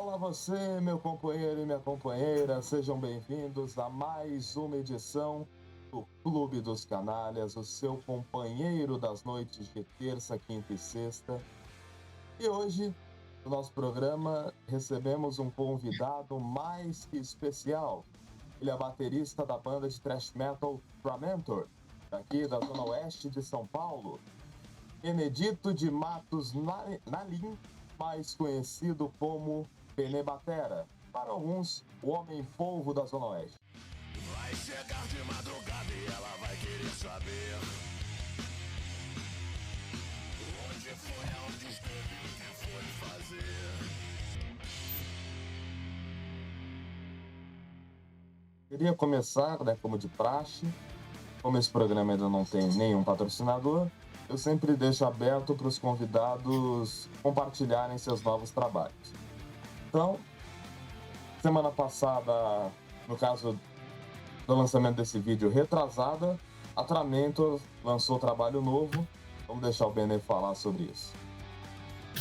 Olá você, meu companheiro e minha companheira, sejam bem-vindos a mais uma edição do Clube dos Canalhas, o seu companheiro das noites de terça, quinta e sexta. E hoje, no nosso programa, recebemos um convidado mais que especial. Ele é baterista da banda de thrash metal Tormentor, daqui da zona oeste de São Paulo. Benedito de Matos Nalim, mais conhecido como Benê Batera, para alguns, o homem-polvo da Zona Oeste. Vai chegar de madrugada e ela vai querer saber onde foi, aonde esteve, o que foi fazer. Queria começar, como de praxe, como esse programa ainda não tem nenhum patrocinador, eu sempre deixo aberto para os convidados compartilharem seus novos trabalhos. Então, semana passada, no caso do lançamento desse vídeo retrasada, a Tormentor lançou trabalho novo. Vamos deixar o Benê falar sobre isso.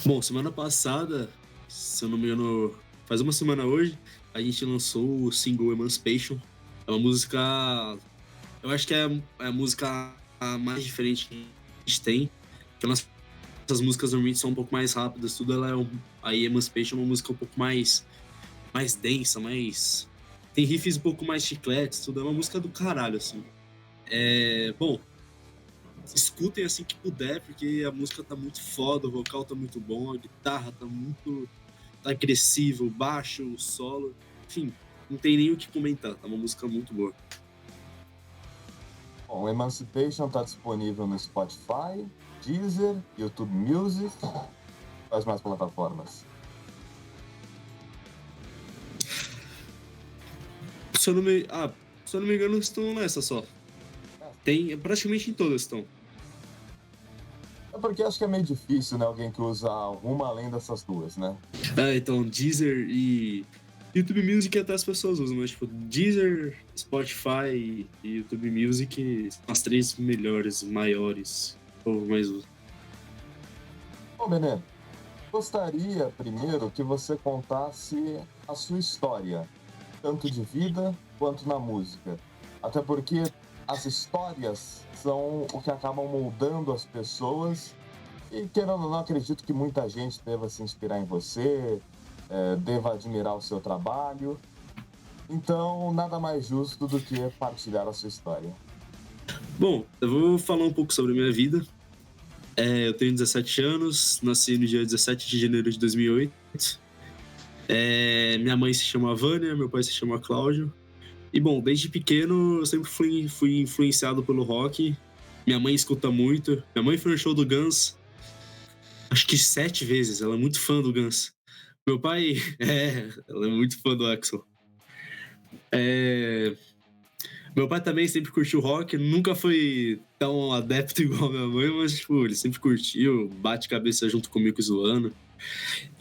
Bom, semana passada, se eu não me engano, faz uma semana hoje, a gente lançou o single Emancipation. É uma música, eu acho que é a música mais diferente que a gente tem, porque nossas músicas normalmente são um pouco mais rápidas, tudo ela é aí Emancipation é uma música um pouco mais densa, tem riffs um pouco mais chicletes, tudo é uma música do caralho, assim. Bom, escutem assim que puder, porque a música tá muito foda, o vocal tá muito bom, a guitarra tá agressiva, o baixo, o solo, enfim, não tem nem o que comentar, tá uma música muito boa. Bom, Emancipation tá disponível no Spotify, Deezer, YouTube Music, quais mais plataformas? Se eu não me engano, estão nessa só. Tem, praticamente em todas estão. É porque acho que é meio difícil, né? Alguém que usa uma além dessas duas, né? Então, Deezer e YouTube Music até as pessoas usam, mas tipo, Deezer, Spotify e YouTube Music são as três melhores, maiores, ou mais usam. Bom, Benê, gostaria primeiro que você contasse a sua história, tanto de vida quanto na música. Até porque as histórias são o que acabam moldando as pessoas e, querendo ou não, acredito que muita gente deva se inspirar em você, deva admirar o seu trabalho. Então, nada mais justo do que partilhar a sua história. Bom, eu vou falar um pouco sobre a minha vida. Eu tenho 17 anos, nasci no dia 17 de janeiro de 2008. Minha mãe se chama Vânia, meu pai se chama Cláudio. E bom, desde pequeno eu sempre fui influenciado pelo rock. Minha mãe escuta muito. Minha mãe foi no show do Guns, acho que 7 vezes. Ela é muito fã do Guns. Meu pai, ela é muito fã do Axl. Meu pai também sempre curtiu rock, nunca foi tão adepto igual minha mãe, mas tipo, ele sempre curtiu, bate cabeça junto comigo zoando.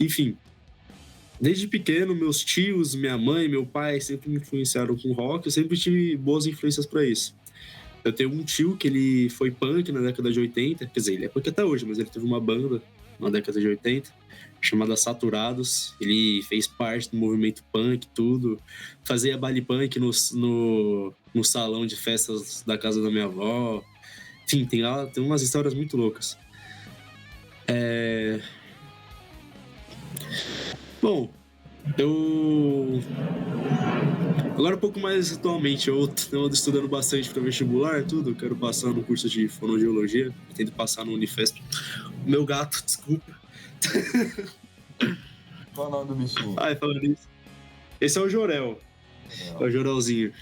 Enfim, desde pequeno, meus tios, minha mãe, meu pai sempre me influenciaram com rock, eu sempre tive boas influências pra isso. Eu tenho um tio que ele foi punk na década de 80, quer dizer, ele é punk até hoje, mas ele teve uma banda na década de 80, chamada Saturados. Ele fez parte do movimento punk, tudo. Fazia baile punk no salão de festas da casa da minha avó. Enfim, tem umas histórias muito loucas. Bom, agora um pouco mais atualmente, eu ando estudando bastante para vestibular, tudo. Quero passar no curso de fonoaudiologia, pretendo passar no Unifesp. O meu gato, desculpa. Qual é o nome do bichinho? Falando isso. Esse é o Jorel. É o Jorelzinho.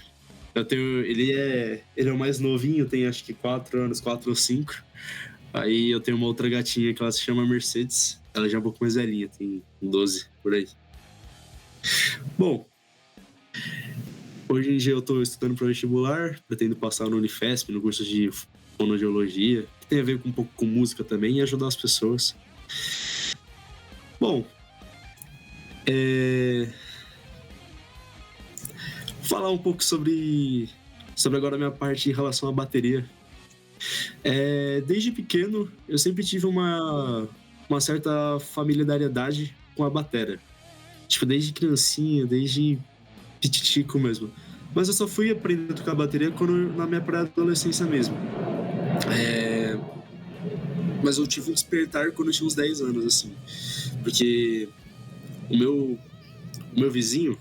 Ele é o mais novinho, tem acho que 4 anos, 4 ou 5. Aí eu tenho uma outra gatinha que ela se chama Mercedes. Ela já é um pouco mais velhinha, tem 12, por aí. Bom, hoje em dia eu tô estudando para vestibular, pretendo passar no Unifesp, no curso de fonoaudiologia, que tem a ver com um pouco com música também e ajudar as pessoas. Bom, falar um pouco sobre agora a minha parte em relação à bateria. Desde pequeno, eu sempre tive uma certa familiaridade com a batera. tipo, desde criancinha, desde pititico mesmo. Mas eu só fui aprender a tocar bateria na minha pré-adolescência mesmo. Mas eu tive um despertar quando eu tinha uns 10 anos, assim. Porque o meu vizinho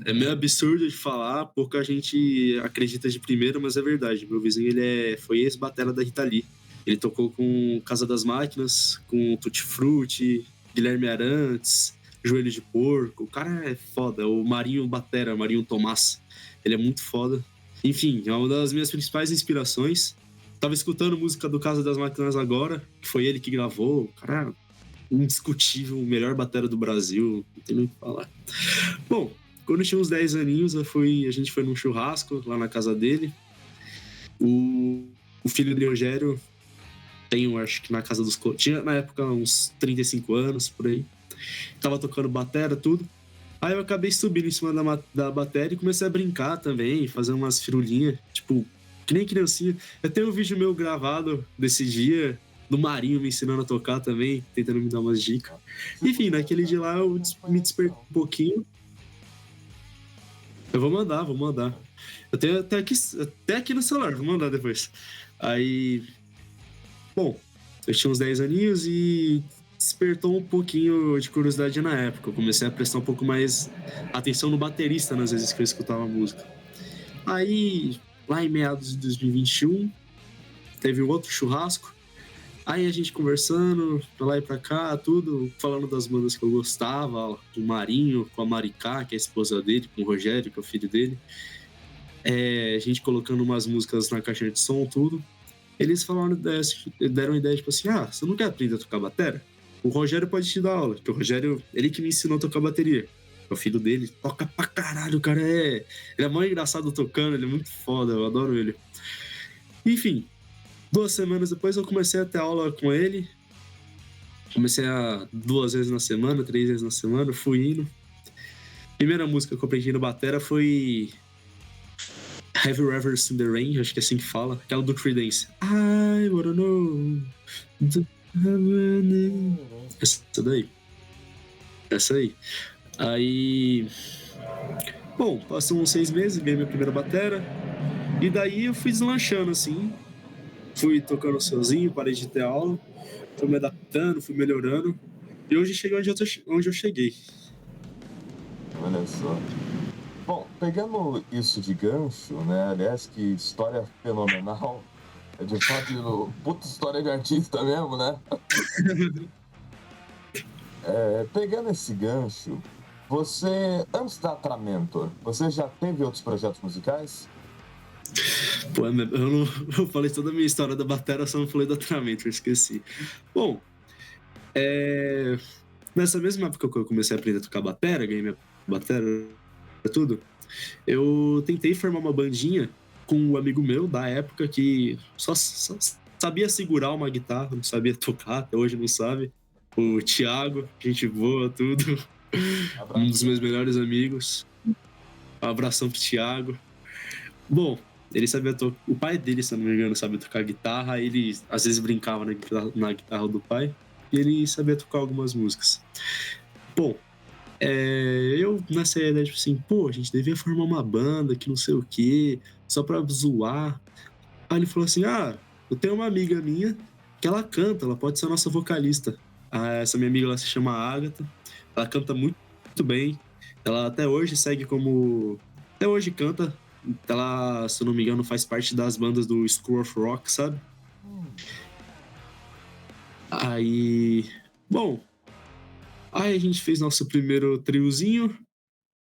é meio absurdo de falar, pouca gente acredita de primeira, mas é verdade. Meu vizinho, foi ex-batera da Rita Lee. Ele tocou com Casa das Máquinas, com Tutti Frutti, Guilherme Arantes, Joelho de Porco. O cara é foda. O Marinho Batera, Marinho Tomás. Ele é muito foda. Enfim, é uma das minhas principais inspirações. Tava escutando música do Casa das Máquinas agora, que foi ele que gravou. O cara é indiscutível, o melhor batera do Brasil. Não tem nem o que falar. Bom, quando eu tinha uns 10 aninhos, a gente foi num churrasco lá na casa dele. O filho de Rogério acho que na casa dos... Tinha, na época, uns 35 anos, por aí. Tava tocando batera, tudo. Aí eu acabei subindo em cima da bateria e comecei a brincar também, fazer umas firulinhas, tipo, que nem criancinha. Eu tenho um vídeo meu gravado desse dia, do Marinho me ensinando a tocar também, tentando me dar umas dicas. Enfim, naquele dia lá eu me despertei um pouquinho. Eu vou mandar. Eu tenho até aqui no celular, vou mandar depois. Aí, bom, eu tinha uns 10 aninhos e despertou um pouquinho de curiosidade na época. Eu comecei a prestar um pouco mais atenção no baterista nas vezes que eu escutava a música. Aí, lá em meados de 2021, teve um outro churrasco. Aí a gente conversando, pra lá e pra cá, tudo, falando das bandas que eu gostava, com o Marinho, com a Maricá, que é a esposa dele, com o Rogério, que é o filho dele. A gente colocando umas músicas na caixinha de som, tudo. Eles deram a ideia, tipo assim, você não quer aprender a tocar bateria? O Rogério pode te dar aula, porque o Rogério, ele que me ensinou a tocar bateria. É o filho dele, toca pra caralho, o cara ele é mó engraçado tocando, ele é muito foda, eu adoro ele. Enfim, 2 semanas depois eu comecei a ter aula com ele. Comecei 2 vezes na semana, 3 vezes na semana, fui indo. Primeira música que eu aprendi no batera foi Have You Ever Seen The Rain, acho que é assim que fala, aquela do Creedence. I wanna know. Essa aí. Aí, bom, passou uns 6 meses, ganhei minha primeira batera. E daí eu fui deslanchando, assim. Fui tocando sozinho, parei de ter aula. Fui me adaptando, fui melhorando. E hoje cheguei onde eu cheguei. Olha só. Bom, pegando isso de gancho, né? Aliás, que história fenomenal. É de fato, puta história de artista mesmo, né? Pegando esse gancho, você, antes da Tramentor, você já teve outros projetos musicais? Pô, eu falei toda a minha história da bateria, só não falei da Tramentor, eu esqueci. Bom, nessa mesma época que eu comecei a aprender a tocar bateria, ganhei minha bateria, tudo, eu tentei formar uma bandinha com um amigo meu da época que só sabia segurar uma guitarra, não sabia tocar, até hoje não sabe. O Thiago, gente boa, tudo. Abraço. Um dos meus melhores amigos. Um abração pro Thiago. Bom, ele sabia tocar. O pai dele, se eu não me engano, sabia tocar guitarra. Ele às vezes brincava na guitarra do pai. E ele sabia tocar algumas músicas. Bom, eu nessa ideia, tipo assim, a gente devia formar uma banda que não sei o quê, só pra zoar. Aí ele falou assim, eu tenho uma amiga minha que ela canta, ela pode ser a nossa vocalista. Essa minha amiga, ela se chama Agatha, ela canta muito, muito bem, ela até hoje até hoje canta, ela, se eu não me engano, faz parte das bandas do School of Rock, sabe? Aí a gente fez nosso primeiro triozinho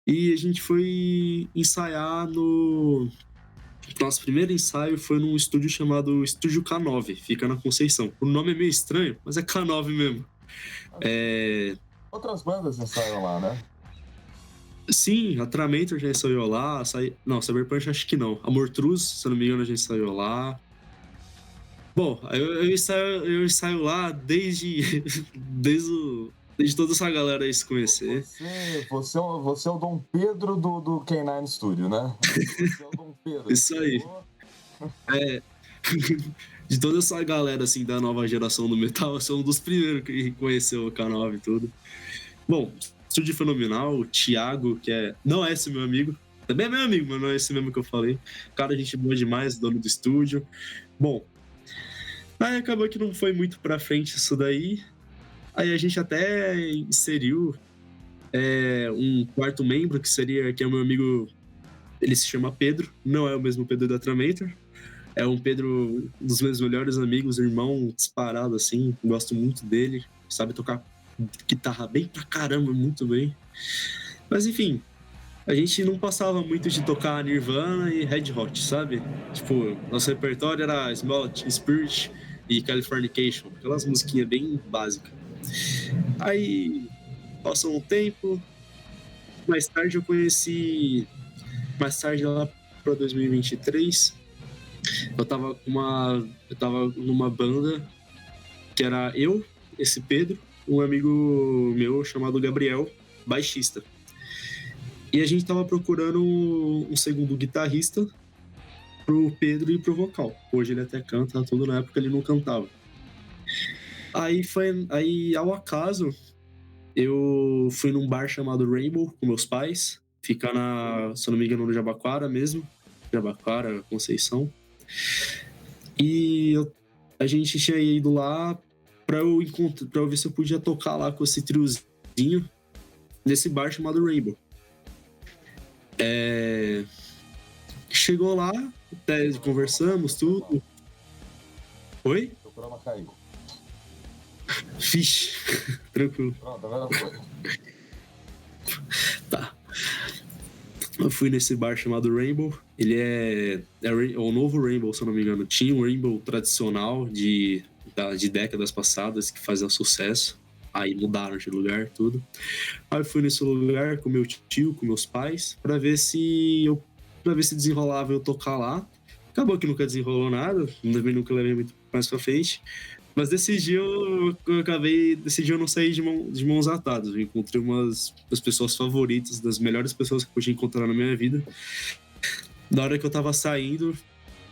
e a gente foi ensaiar Nosso primeiro ensaio foi num estúdio chamado Estúdio K9, fica na Conceição. O nome é meio estranho, mas é K9 mesmo. Outras bandas ensaiam lá, né? Sim, a Tramentor já ensaiou lá. Não, Cyberpunk acho que não. Amor Truz, se eu não me engano, já ensaiou lá. Bom, eu ensaio lá desde toda essa galera aí se conhecer. Você é o Dom Pedro do K9 Studio, né? Você é o Dom Pedro. Isso aí. De toda essa galera, assim, da nova geração do metal, eu sou um dos primeiros que conheceu o K9 e tudo. Bom, estúdio fenomenal, o Thiago, não é esse meu amigo, também é meu amigo, mas não é esse mesmo que eu falei. Cara, gente boa demais, dono do estúdio. Bom, aí acabou que não foi muito pra frente isso daí. Aí a gente até inseriu um quarto membro, que é o meu amigo, ele se chama Pedro, não é o mesmo Pedro da Tramator. É um Pedro, um dos meus melhores amigos, irmão disparado, assim. Gosto muito dele. Sabe tocar guitarra bem pra caramba, muito bem. Mas enfim, a gente não passava muito de tocar Nirvana e Red Hot, sabe? Tipo, nosso repertório era Small Spirit e Californication. Aquelas musiquinhas bem básicas. Aí, passou um tempo. Mais tarde eu conheci... Mais tarde, lá pra 2023... Eu tava numa banda que era eu, esse Pedro, um amigo meu chamado Gabriel, baixista. E a gente tava procurando um segundo guitarrista pro Pedro e pro vocal. Hoje ele até canta, tudo, na época ele não cantava. Aí ao acaso, eu fui num bar chamado Rainbow com meus pais, ficar se eu não me engano, no Jabaquara mesmo, Jabaquara, Conceição. E a gente tinha ido lá pra eu ver se eu podia tocar lá com esse triozinho nesse bar chamado Rainbow. Chegou lá, até conversamos, tudo. Oi? O programa caiu. Vixe, tranquilo. Pronto, agora foi. Tá. Eu fui nesse bar chamado Rainbow. Ele é o novo Rainbow, se eu não me engano. Tinha um Rainbow tradicional de décadas passadas que fazia sucesso. Aí mudaram de lugar, tudo. Aí eu fui nesse lugar com meu tio, com meus pais, pra ver se desenrolava eu tocar lá. Acabou que nunca desenrolou nada, também nunca levei muito mais pra frente. Mas decidi eu não sair de mãos atadas. Eu encontrei umas das pessoas favoritas, das melhores pessoas que eu podia encontrar na minha vida. Na hora que eu tava saindo,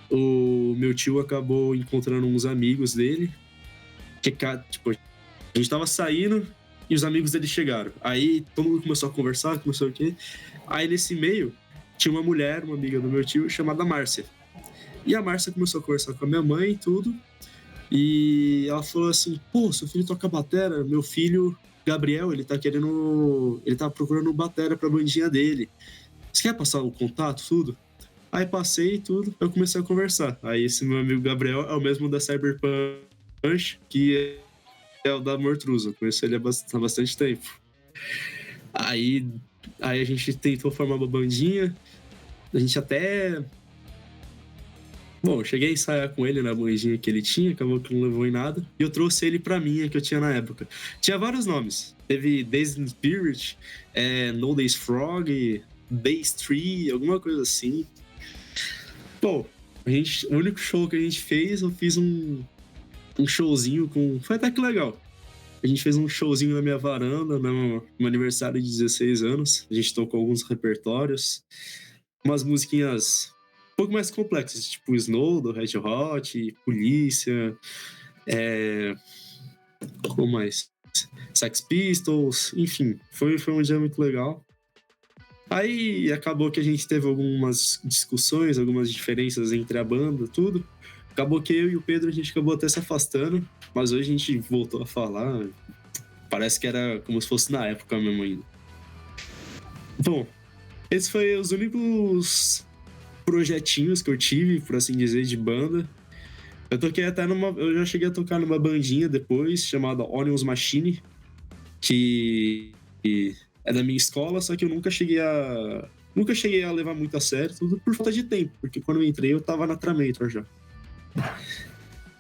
o meu tio acabou encontrando uns amigos dele. Tipo, a gente tava saindo e os amigos dele chegaram. Aí todo mundo começou a conversar, começou o quê? Aí nesse meio, tinha uma mulher, uma amiga do meu tio, chamada Márcia. E a Márcia começou a conversar com a minha mãe e tudo. E ela falou assim, pô, seu filho toca batera, meu filho, Gabriel, ele tá procurando batera pra bandinha dele. Você quer passar o contato, tudo? Aí passei tudo, eu comecei a conversar. Aí esse meu amigo Gabriel é o mesmo da Cyberpunch, que é o da Mortrusa. Conheço ele há bastante tempo. Aí a gente tentou formar uma bandinha, a gente até... Bom, eu cheguei a ensaiar com ele na bandinha que ele tinha, acabou que não levou em nada. E eu trouxe ele pra minha, que eu tinha na época. Tinha vários nomes. Teve Days in Spirit, No Days Frog, Days Tree, alguma coisa assim. Bom, o único show que a gente fez, eu fiz um showzinho com... Foi até que legal. A gente fez um showzinho na minha varanda, no meu aniversário de 16 anos. A gente tocou alguns repertórios, umas musiquinhas... um pouco mais complexas, tipo Snow, do Red Hot, Polícia, como mais? Sex Pistols, enfim, foi um dia muito legal. Aí acabou que a gente teve algumas discussões, algumas diferenças entre a banda, tudo. Acabou que eu e o Pedro, a gente acabou até se afastando, mas hoje a gente voltou a falar. Parece que era como se fosse na época mesmo ainda. Bom, esses foram os únicos projetinhos que eu tive, por assim dizer, de banda. Eu já cheguei a tocar numa bandinha depois, chamada Onions Machine, que é da minha escola, só que eu nunca cheguei a levar muito a sério, tudo por falta de tempo, porque quando eu entrei eu tava na Tramator já.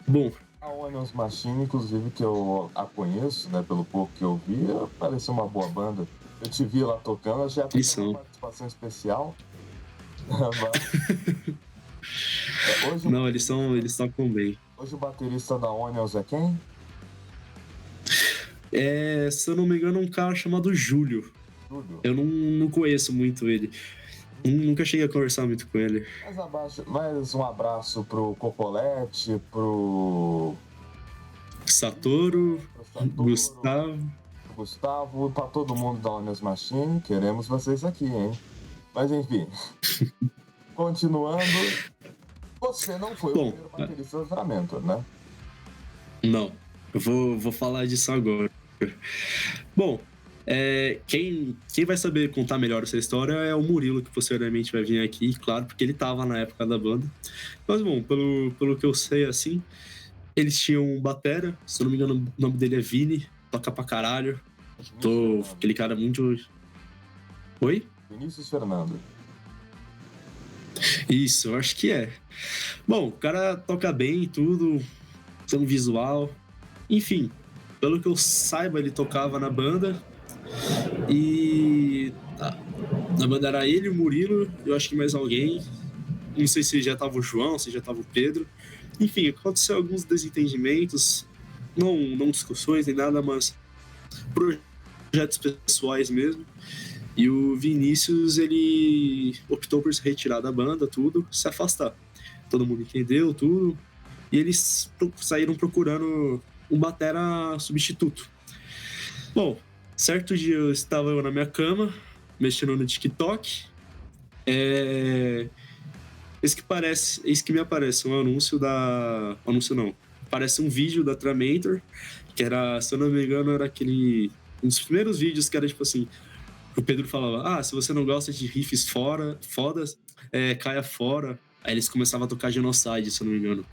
Bom, A Onions Machine, inclusive, que eu a conheço, né, pelo pouco que eu vi, parece uma boa banda. Eu te vi lá tocando, já fiz uma participação especial. Hoje, não, eles tocam bem. Hoje o baterista da Onions é quem? Se eu não me engano, um cara chamado Júlio. Eu não conheço muito ele. Nunca cheguei a conversar muito com ele. Mais um abraço pro Copolete, pro Satoru, Satoru, Gustavo. Gustavo, pra todo mundo da Onions Machine. Queremos vocês aqui, hein? Mas enfim, continuando, você não foi o primeiro baterista do Sacramento, né? Não, eu vou falar disso agora. Bom, quem vai saber contar melhor essa história é o Murilo, que posteriormente vai vir aqui, claro, porque ele tava na época da banda. Mas bom, pelo que eu sei, assim, eles tinham um batera, se eu não me engano o nome dele é Vini, toca pra caralho. Aquele cara muito... Oi? Vinícius Fernando. Isso, eu acho que é. Bom, o cara toca bem e tudo, tem um visual. Enfim, pelo que eu saiba, ele tocava na banda. E na banda era ele, o Murilo, eu acho que mais alguém. Não sei se já tava o João, se já tava o Pedro. Enfim, aconteceu alguns desentendimentos, não discussões nem nada, mas projetos pessoais mesmo. E o Vinícius, ele optou por se retirar da banda, tudo, se afastar. Todo mundo entendeu, tudo. E eles saíram procurando um batera substituto. Bom, certo dia eu estava na minha cama, mexendo no TikTok. Eis que me aparece um anúncio da... Anúncio não. Aparece um vídeo da Tramentor, que era, se eu não me engano, era aquele... Um dos primeiros vídeos que era tipo assim... O Pedro falava, se você não gosta de riffs fodas, caia fora. Aí eles começavam a tocar Genocide, se eu não me engano.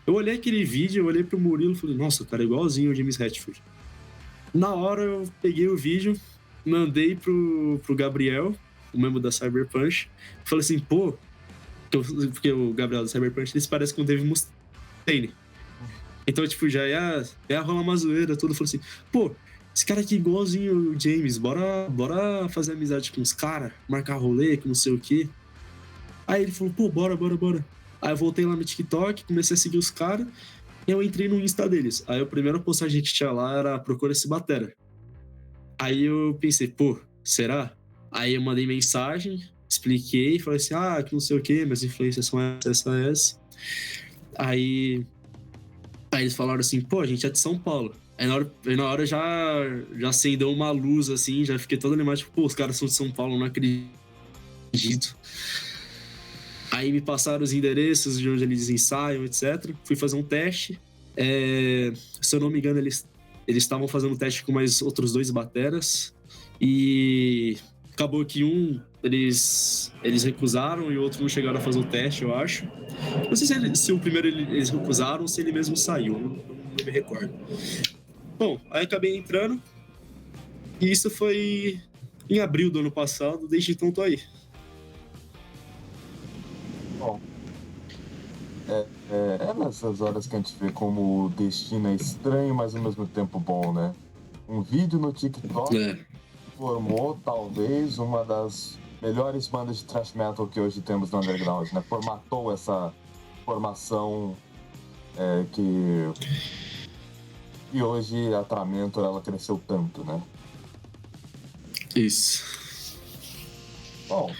Eu olhei aquele vídeo, eu olhei pro Murilo e falei, nossa, cara, é igualzinho o James Hetfield. Na hora eu peguei o vídeo, mandei pro Gabriel, o membro da Cyberpunch, falei assim, pô, porque o Gabriel da Cyberpunch, eles parecem com o Dave Mustaine. Então, tipo, já ia rolar uma zoeira, tudo. Eu falei assim, pô, esse cara aqui igualzinho o James, bora fazer amizade com os caras, marcar rolê, que não sei o quê. Aí ele falou, pô, bora. Aí eu voltei lá no TikTok, comecei a seguir os caras, e eu entrei no Insta deles. Aí a primeira postagem que tinha lá era procura esse batera. Aí eu pensei, pô, será? Aí eu mandei mensagem, expliquei, falei assim, que não sei o quê, minhas influências são essa. Aí eles falaram assim, pô, a gente é de São Paulo. Aí na hora já acendeu uma luz, assim, já fiquei todo animado, tipo, pô, os caras são de São Paulo, não acredito. Aí me passaram os endereços de onde eles ensaiam, etc. Fui fazer um teste. Se eu não me engano, eles estavam fazendo um teste com mais outros 2 bateras. E acabou que eles recusaram e o outro não chegaram a fazer o teste, eu acho. Não sei se o primeiro eles recusaram ou se ele mesmo saiu, não me recordo. Bom, aí acabei entrando. E isso foi em abril do ano passado, desde então tô aí. Bom, é nessas horas que a gente vê como o destino é estranho, mas ao mesmo tempo bom, né? Um vídeo no TikTok formou, talvez, uma das melhores bandas de thrash metal que hoje temos no underground, né? Formatou essa formação que hoje a Tramentor, ela cresceu tanto, né? Isso. Bom,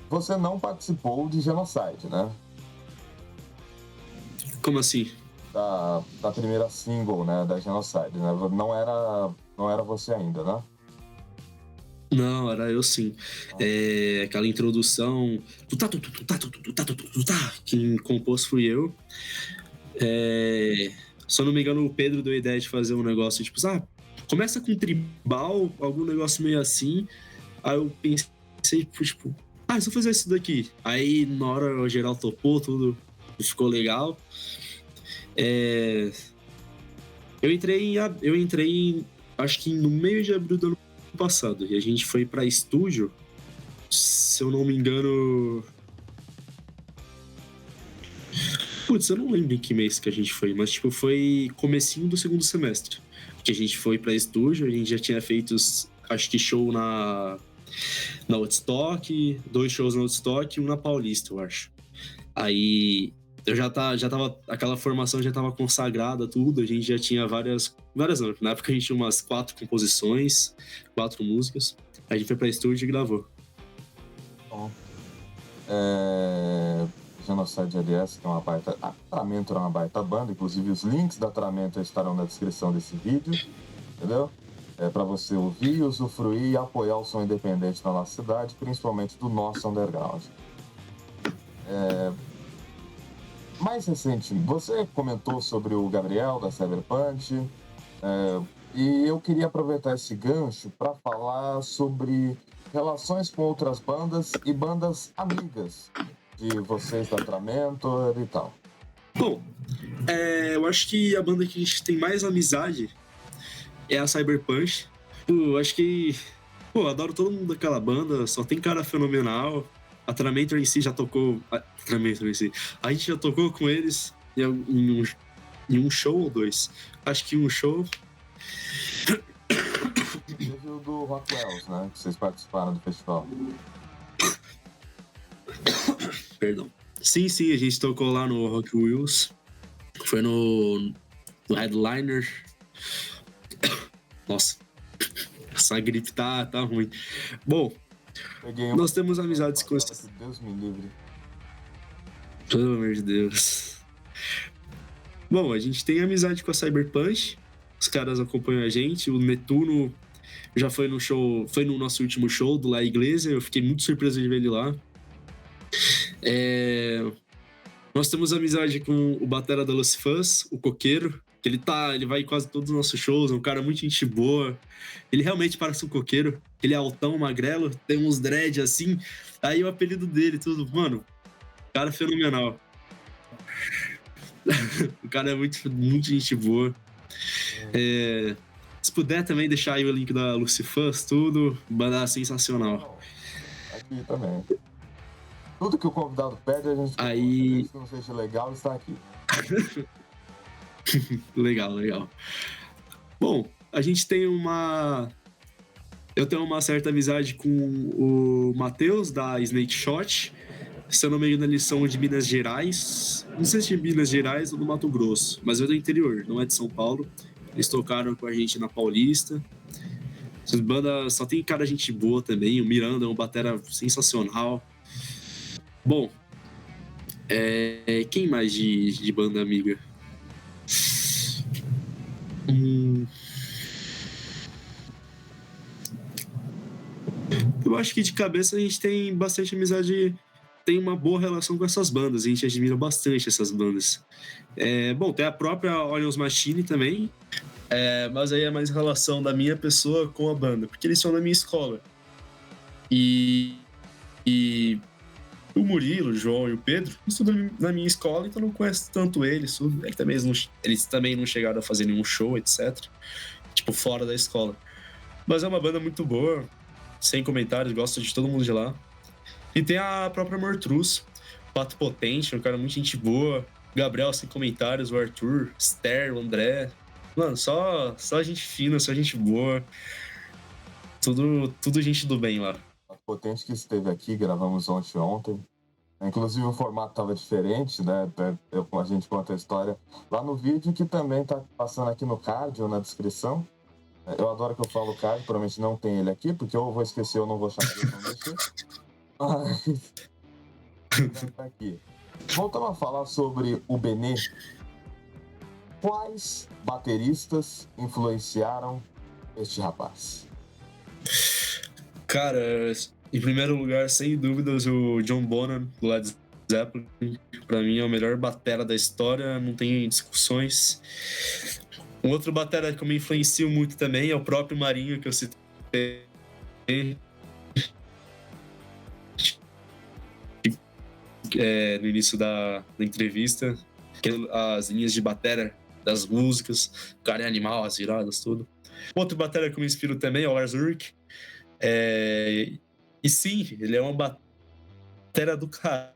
você não participou de Genocide, né? Como assim? Da primeira single, né, da Genocide, né? Não era você ainda, né? Não, era eu sim. Aquela introdução... Quem compôs fui eu. Se eu não me engano, o Pedro deu a ideia de fazer um negócio tipo... começa com tribal, algum negócio meio assim. Aí eu pensei, tipo... se eu fazer isso daqui. Aí, na hora, o geral topou, tudo ficou legal. Eu entrei, acho que no meio de abril do ano passado. E a gente foi pra estúdio, se eu não me engano... Putz, eu não lembro em que mês que a gente foi, mas tipo, foi comecinho do segundo semestre. Que a gente foi pra estúdio, a gente já tinha feito, acho que show na Woodstock, 2 shows na Woodstock e um na Paulista, eu acho. Aí eu já tava, aquela formação já tava consagrada, tudo, a gente já tinha várias não, na época a gente tinha umas 4 composições, 4 músicas, a gente foi pra estúdio e gravou. Bom, Genocide LS, que é uma baita... A Tramento é uma baita banda, inclusive os links da Tramento estarão na descrição desse vídeo, entendeu? Para você ouvir, usufruir e apoiar o som independente da nossa cidade, principalmente do nosso underground. Mais recente, você comentou sobre o Gabriel da Cyberpunk, e eu queria aproveitar esse gancho para falar sobre relações com outras bandas e bandas amigas de vocês da Tramentor e tal. Bom, eu acho que a banda que a gente tem mais amizade é a Cyberpunk. Eu acho que... Pô, adoro todo mundo daquela banda, só tem cara fenomenal. A Tramentor em si já tocou... A gente já tocou com eles em um show ou dois. Acho que um show... Teve o do Rockwells, né? Que vocês participaram do festival. Perdão. Sim, a gente tocou lá no Rock Wheels. Foi no Headliner. Nossa, essa gripe tá ruim. Bom, nós temos amizades com esses... Deus me livre. Pelo amor de Deus. Bom, a gente tem amizade com a Cyberpunk. Os caras acompanham a gente. O Netuno já foi no show, foi no nosso último show do La Iglesia. Eu fiquei muito surpreso de ver ele lá. Nós temos amizade com o batera da Los Fãs, o Coqueiro, que ele vai em quase todos os nossos shows, é um cara muito gente boa. Ele realmente parece um coqueiro. Ele é altão, magrelo, tem uns dread assim. Aí o apelido dele, tudo, mano, cara fenomenal. O cara é muito gente boa. Se puder também deixar aí o link da Lucifãs, tudo, banda sensacional. Aqui também. Tudo que o convidado pede, a gente aí... que não seja legal, está aqui. Legal. Bom, a gente tem eu tenho uma certa amizade com o Matheus, da Snake Shot. Se eu não me engano, eles são de Minas Gerais. Não sei se é de Minas Gerais ou do Mato Grosso, mas é do interior, não é de São Paulo. Eles tocaram com a gente na Paulista. Essas bandas só tem cara gente boa também. O Miranda é um batera sensacional. Bom, quem mais de banda amiga? Eu acho que de cabeça a gente tem bastante amizade, tem uma boa relação com essas bandas, a gente admira bastante essas bandas. Bom, tem a própria Onions Machine também, mas aí é mais relação da minha pessoa com a banda, porque eles são da minha escola. E o Murilo, o João e o Pedro estudam na minha escola, então não conheço tanto eles. Eles também não chegaram a fazer nenhum show, etc. Tipo, fora da escola. Mas é uma banda muito boa, sem comentários, gosto de todo mundo de lá. E tem a própria Mortruz, Pato Potente, um cara muito gente boa. Gabriel, sem comentários, o Arthur, Esther, o André. Mano, só gente fina, só gente boa. Tudo gente do bem lá. Potente que esteve aqui, gravamos ontem. Inclusive o formato estava diferente, né? A gente conta a história lá no vídeo, que também tá passando aqui no card ou na descrição. Eu adoro que eu falo card, provavelmente não tem ele aqui, porque eu vou esquecer, eu não vou chamar ele, não mexer. Mas tá aqui. Voltando a falar sobre o Benê, quais bateristas influenciaram este rapaz? Cara, em primeiro lugar, sem dúvidas, o John Bonham, do Led Zeppelin. Pra mim é o melhor batera da história, não tem discussões. Um outro batera que eu me influencio muito também é o próprio Marinho, que eu citei no início da entrevista. As linhas de batera das músicas, o cara é animal, as viradas, tudo. Outro batera que eu me inspiro também é o Lars Ulrich. E sim, ele é uma batera do caralho.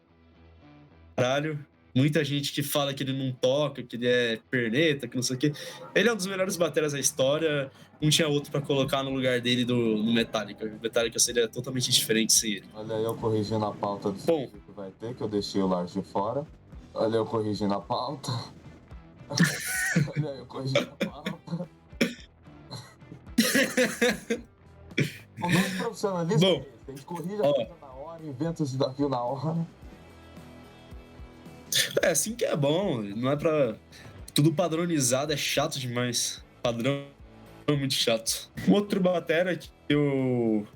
Muita gente que fala que ele não toca, que ele é perneta, que não sei o quê. Ele é um dos melhores bateras da história. Não tinha outro pra colocar no lugar dele no Metallica. O Metallica seria totalmente diferente sem ele. Olha aí eu corrigindo a pauta do vídeo que vai ter, que eu deixei o Lars de fora. Olha eu corrigindo a pauta. Olha aí eu corrigindo a pauta. O nosso profissionalismo é esse. A gente corrige a coisa na hora. hora, inventa o desafio na hora. É assim que é bom, não é pra. Tudo padronizado é chato demais. Padrão é muito chato. Um outro batera que eu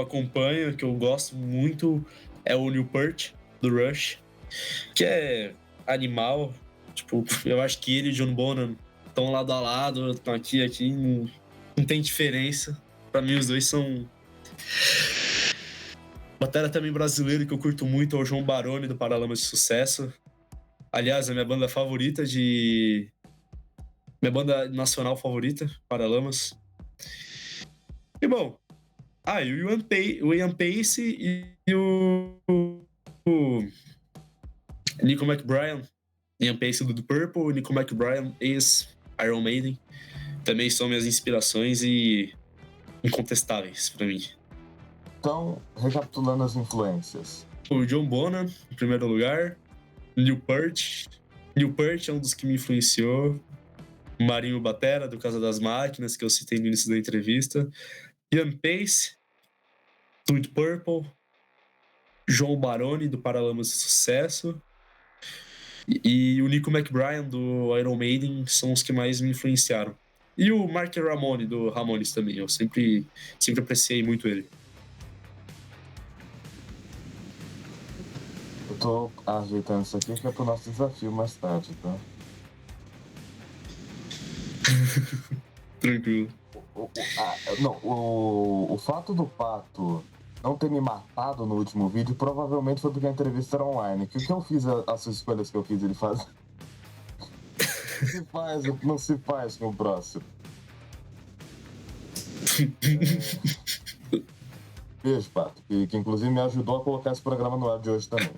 acompanho, que eu gosto muito, é o Neil Peart, do Rush, que é animal. Tipo, eu acho que ele e John Bonham estão lado a lado, estão aqui, não tem diferença. Pra mim, os dois são. Batera também brasileiro que eu curto muito é o João Baroni, do Paralamas de Sucesso. Aliás, a minha banda favorita de. Minha banda nacional favorita, Paralamas. E bom. E o Ian Pace e o Nico McBride. Ian Pace do Purple e Nico McBride, ex-Iron Maiden. Também são minhas inspirações e incontestáveis pra mim. Então, recapitulando as influências. O John Bonham, em primeiro lugar. Neil Peart. Neil Peart é um dos que me influenciou. Marinho Batera, do Casa das Máquinas, que eu citei no início da entrevista. Ian Pace, do Deep Purple. João Baroni, do Paralamas de Sucesso. E o Nico McBride, do Iron Maiden, são os que mais me influenciaram. E o Mark Ramone, do Ramones também. Eu sempre apreciei muito ele. Eu tô ajeitando isso aqui que é pro nosso desafio mais tarde, tá? Tranquilo. O fato do Pato não ter me matado no último vídeo provavelmente foi porque a entrevista era online. Que o que eu fiz, as escolhas que eu fiz, ele faz. Não se faz com o próximo. Beijo, Pato, que inclusive me ajudou a colocar esse programa no ar de hoje também.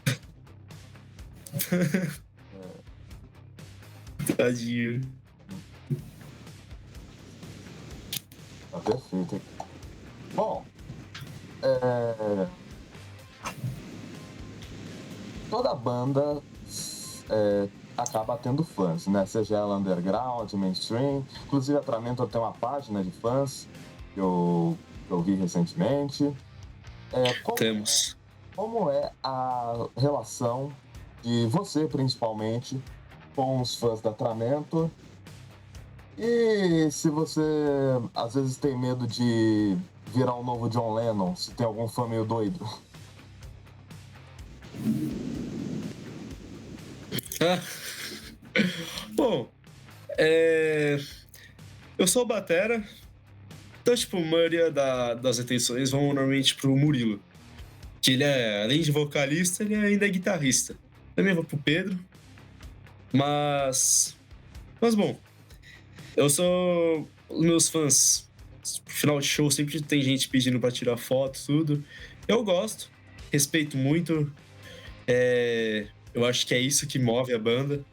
Tadinho. Tá perfeito. Bom, toda banda acaba tendo fãs, né? Seja ela underground, mainstream. Inclusive a Tramento tem uma página de fãs que eu vi recentemente. Temos. Como é a relação de você, principalmente, com os fãs da Tramento? E se você, às vezes, tem medo de virar um novo John Lennon, se tem algum fã meio doido? Bom, eu sou batera, então, tipo, a maioria das atenções vão normalmente pro Murilo, que ele além de vocalista, ele ainda é guitarrista. Também vou pro Pedro, mas bom, eu sou... Meus fãs, no final de show, sempre tem gente pedindo pra tirar foto, tudo. Eu gosto, respeito muito. Eu acho que é isso que move a banda.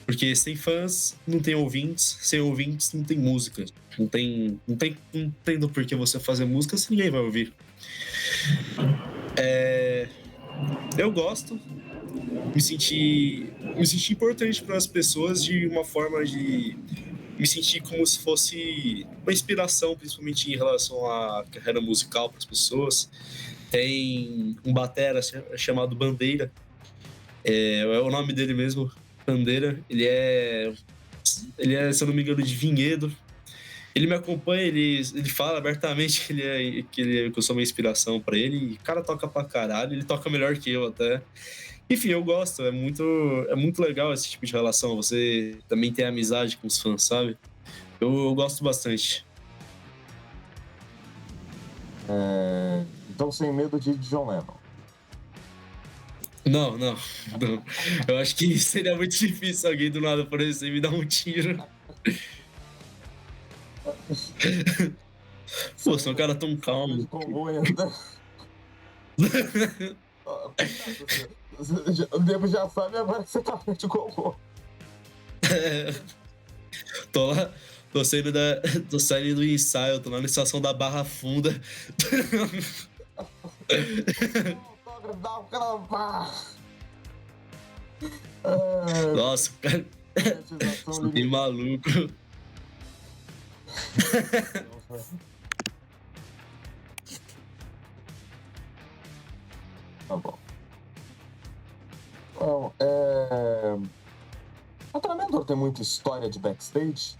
Porque sem fãs, não tem ouvintes. Sem ouvintes, não tem música. Não tem do porquê você fazer música se ninguém vai ouvir. Eu gosto. Me senti importante para as pessoas de uma forma de me sentir como se fosse uma inspiração, principalmente em relação à carreira musical para as pessoas. Tem um batera chamado Bandeira, é o nome dele mesmo, Bandeira. Ele é, se eu não me engano, de Vinhedo. Ele me acompanha, ele fala abertamente que eu sou uma inspiração para ele. E o cara toca pra caralho, ele toca melhor que eu até. Enfim, eu gosto, é muito legal esse tipo de relação. Você também tem amizade com os fãs, sabe? Eu gosto bastante. Então, sem medo de John Lennon. Não. Eu acho que seria muito difícil alguém do nada aparecer e me dar um tiro. Pô, você é um cara tão calmo. O nego já sabe agora que você tá de cocô. Tô saindo do ensaio, tô lá na estação da Barra Funda. Nossa, cara. Que maluco. A Tremendor tem muita história de backstage?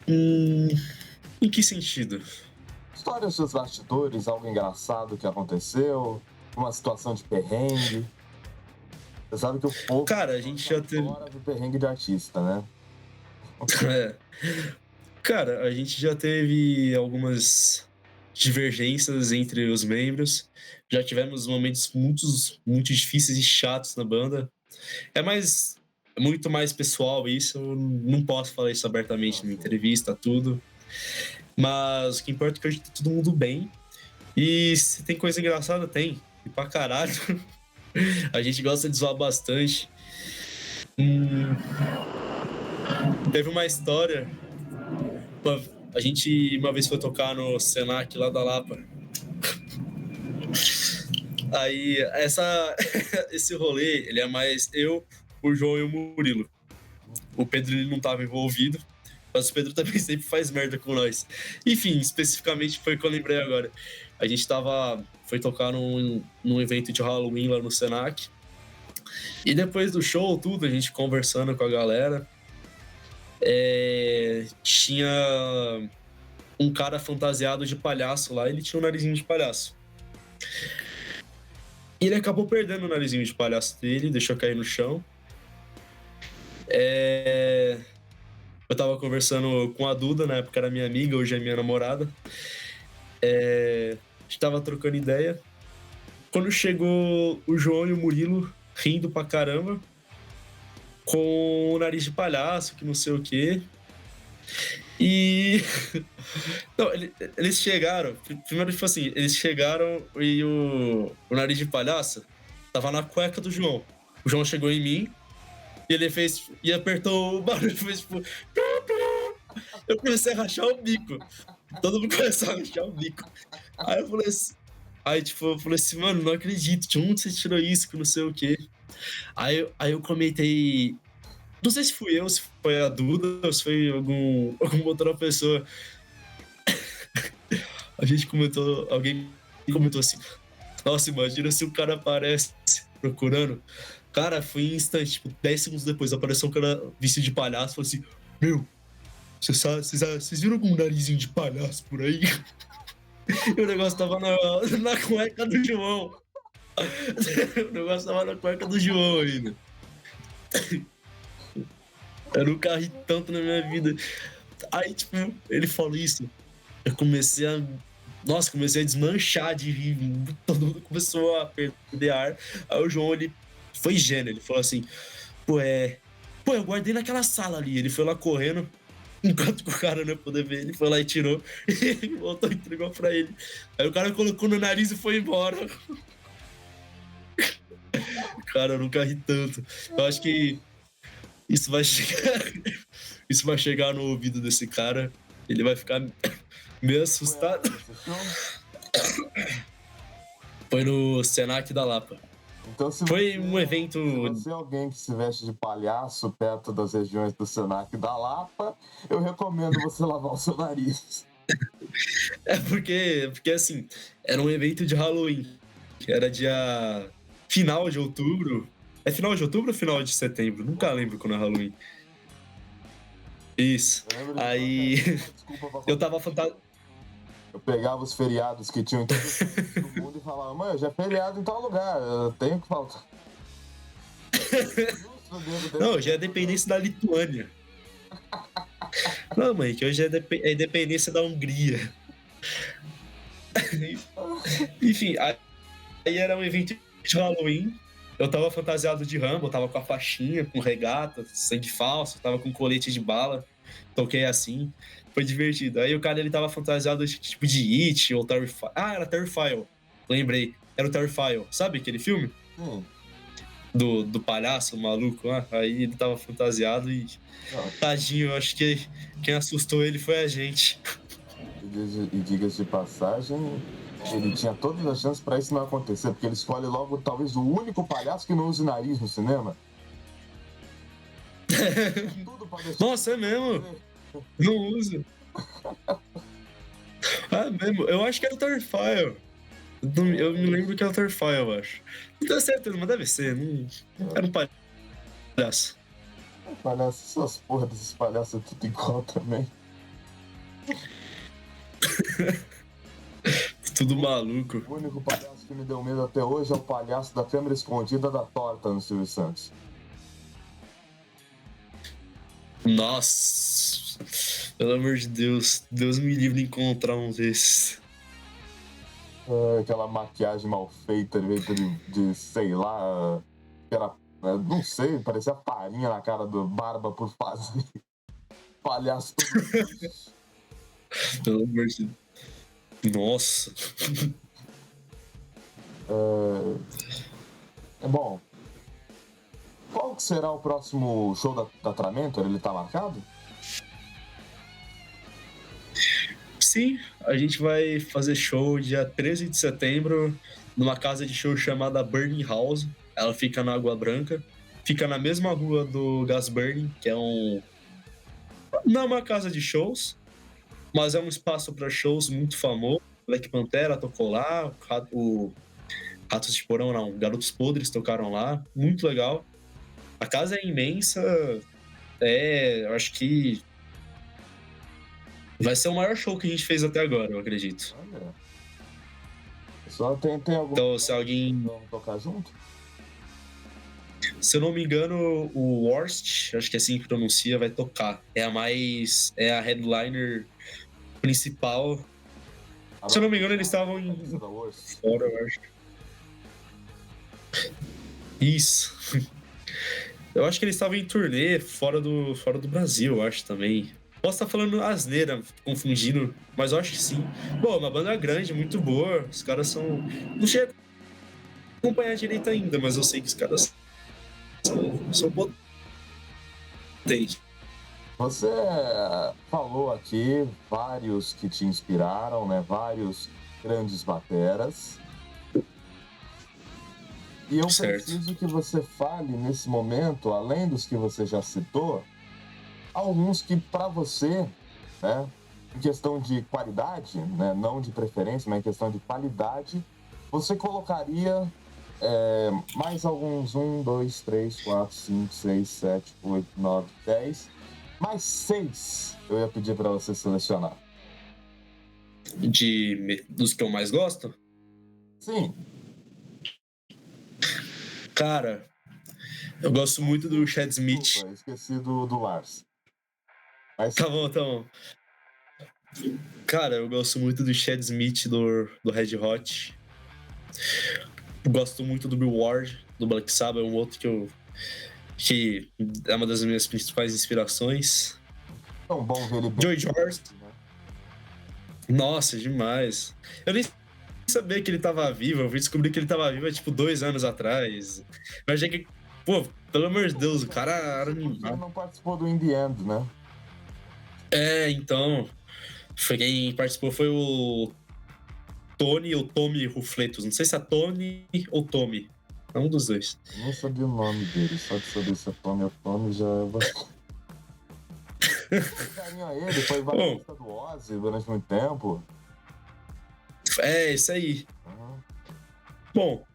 Em que sentido? Histórias dos bastidores, algo engraçado que aconteceu, uma situação de perrengue. Você sabe que o povo Cara, a gente já teve. adora ver perrengue de artista, né? É. Cara, a gente já teve algumas divergências entre os membros. Já tivemos momentos muito difíceis e chatos na banda. É muito mais pessoal isso. Eu não posso falar isso abertamente numa entrevista, tudo. Mas o que importa é que hoje tá todo mundo bem. E se tem coisa engraçada, tem. E pra caralho. A gente gosta de zoar bastante. Teve uma história. A gente uma vez foi tocar no Senac lá da Lapa. Aí, esse rolê, ele é mais eu, o João e o Murilo. O Pedro, ele não tava envolvido, mas o Pedro também sempre faz merda com nós. Enfim, especificamente foi o que eu lembrei agora. A gente foi tocar num evento de Halloween lá no Senac. E depois do show, tudo, a gente conversando com a galera, tinha um cara fantasiado de palhaço lá, ele tinha um narizinho de palhaço. E ele acabou perdendo o narizinho de palhaço dele, deixou cair no chão. Eu tava conversando com a Duda, na época era minha amiga, hoje é minha namorada. A gente tava trocando ideia. Quando chegou o João e o Murilo, rindo pra caramba, com o nariz de palhaço, que não sei o quê. E... Não, eles chegaram... Primeiro, tipo assim, eles chegaram e o nariz de palhaço tava na cueca do João. O João chegou em mim e ele fez... E apertou o barulho, fez tipo... Eu comecei a rachar o bico. Todo mundo começou a rachar o bico. Aí eu falei assim... eu falei assim, mano, não acredito. De onde você tirou isso, que não sei o quê. Aí eu comentei... Não sei se fui eu, se foi a Duda, ou se foi alguma outra pessoa. Alguém comentou assim, nossa, imagina se o cara aparece procurando. Cara, foi em instante, tipo, 10 segundos depois, apareceu um cara vestido de palhaço, falou assim, meu, vocês viram algum narizinho de palhaço por aí? E o negócio tava na cueca do João. O negócio tava na cueca do João ainda. Eu nunca ri tanto na minha vida. Aí, tipo, ele falou isso. Eu comecei a desmanchar de rir. Todo mundo começou a perder ar. Aí o João, ele foi gênio. Ele falou assim, pô, eu guardei naquela sala ali. Ele foi lá correndo, enquanto o cara não ia poder ver. Ele foi lá e tirou. E voltou e entregou pra ele. Aí o cara colocou no nariz e foi embora. Cara, eu nunca ri tanto. Eu acho que isso vai chegar no ouvido desse cara. Ele vai ficar meio assustado. Foi no Senac da Lapa. Então, Foi um evento... Se você é alguém que se veste de palhaço perto das regiões do Senac da Lapa, eu recomendo você lavar o seu nariz. Porque assim, era um evento de Halloween. Era dia... final de outubro. É final de outubro ou final de setembro? Nunca lembro quando é Halloween. Isso. Aí eu tava fantasiado. Eu pegava os feriados que tinham em todo o mundo e falava, mãe, já é feriado em tal lugar, eu tenho que faltar. Não, já é dependência da Lituânia. Não, mãe, que hoje é dependência da Hungria. Enfim, aí era um evento de Halloween. Eu tava fantasiado de Rambo, eu tava com a faixinha, com regata, sangue falso, tava com colete de bala. Toquei assim, foi divertido. Aí o cara, ele tava fantasiado tipo de It ou Terrifier. Ah, era Terrifier, lembrei. Era o Terrifier, sabe aquele filme? Do palhaço, o maluco lá. Aí ele tava fantasiado e... Tadinho, eu acho que quem assustou ele foi a gente. E diga-se de passagem, ele tinha todas as chances pra isso não acontecer, porque ele escolhe logo talvez o único palhaço que não use nariz no cinema. Nossa, é mesmo? Não uso. Ah, mesmo? Eu acho que era o Terrifier. Eu me lembro que é o Torfall, eu acho. Não tenho certeza, mas deve ser. Não... Era um palhaço. Palhaço, essas porra desses palhaços é tudo igual também. Tudo maluco. O único palhaço que me deu medo até hoje é o palhaço da câmera escondida da torta no Silvio Santos. Nossa. Pelo amor de Deus. Deus me livre de encontrar um desses. Aquela maquiagem mal feita, de sei lá, que era, não sei, parecia farinha na cara do Barba por fazer. Palhaço todo. Pelo amor de Deus. Nossa. Bom, qual que será o próximo show da Tramentor? Ele tá marcado? Sim, a gente vai fazer show dia 13 de setembro numa casa de show chamada Burning House. Ela fica na Água Branca. Fica na mesma rua do Gas Burning, que é um... Não é uma casa de shows, mas é um espaço para shows muito famoso. Black Pantera tocou lá, o Ratos de Porão, não, Garotos Podres tocaram lá. Muito legal. A casa é imensa. Eu acho que vai ser o maior show que a gente fez até agora, eu acredito. Olha. Só tem algum... Então, se alguém... Vamos tocar junto? Se eu não me engano, o Worst, acho que é assim que pronuncia, vai tocar. É a headliner principal. Se eu não me engano, eles estavam em... Fora, eu acho. Isso. Eu acho que eles estavam em turnê fora do Brasil, eu acho também. Posso estar falando asneira, confundindo, mas eu acho que sim. Bom, uma banda grande, muito boa. Os caras são... Não chega a acompanhar direito ainda, mas eu sei que os caras são potentes. Você falou aqui vários que te inspiraram, né? Vários grandes bateras. E eu preciso que você fale nesse momento, além dos que você já citou, alguns que para você, né, em questão de qualidade, né, não de preferência, mas em questão de qualidade, você colocaria mais alguns 1, 2, 3, 4, 5, 6, 7, 8, 9, 10, mais 6 eu ia pedir para você selecionar. Dos que eu mais gosto? Sim. Cara, eu gosto muito do Chad Smith. Desculpa, esqueci do Lars. Mas... Tá bom. Cara, eu gosto muito do Chad Smith do Red Hot. Gosto muito do Bill Ward, do Black Sabbath, é um outro que é uma das minhas principais inspirações. Tão bom ver ele bem. Joey Jordison. Nossa, demais. Eu nem sabia que ele tava vivo, eu fui descobrir que ele tava vivo há tipo 2 anos atrás. Eu achei que, pô, pelo amor de Deus, o cara era animado. Ele não participou do In The End, né? Então. Quem participou foi o Tony ou Tommy Rufletos. Não sei se é Tony ou Tommy. É um dos dois. Eu não sabia o nome dele, só de saber se é Tommy ou Tommy já é bastante. Carinho a ele, foi vocalista do Ozzy durante muito tempo. É, isso aí. Uhum. Bom,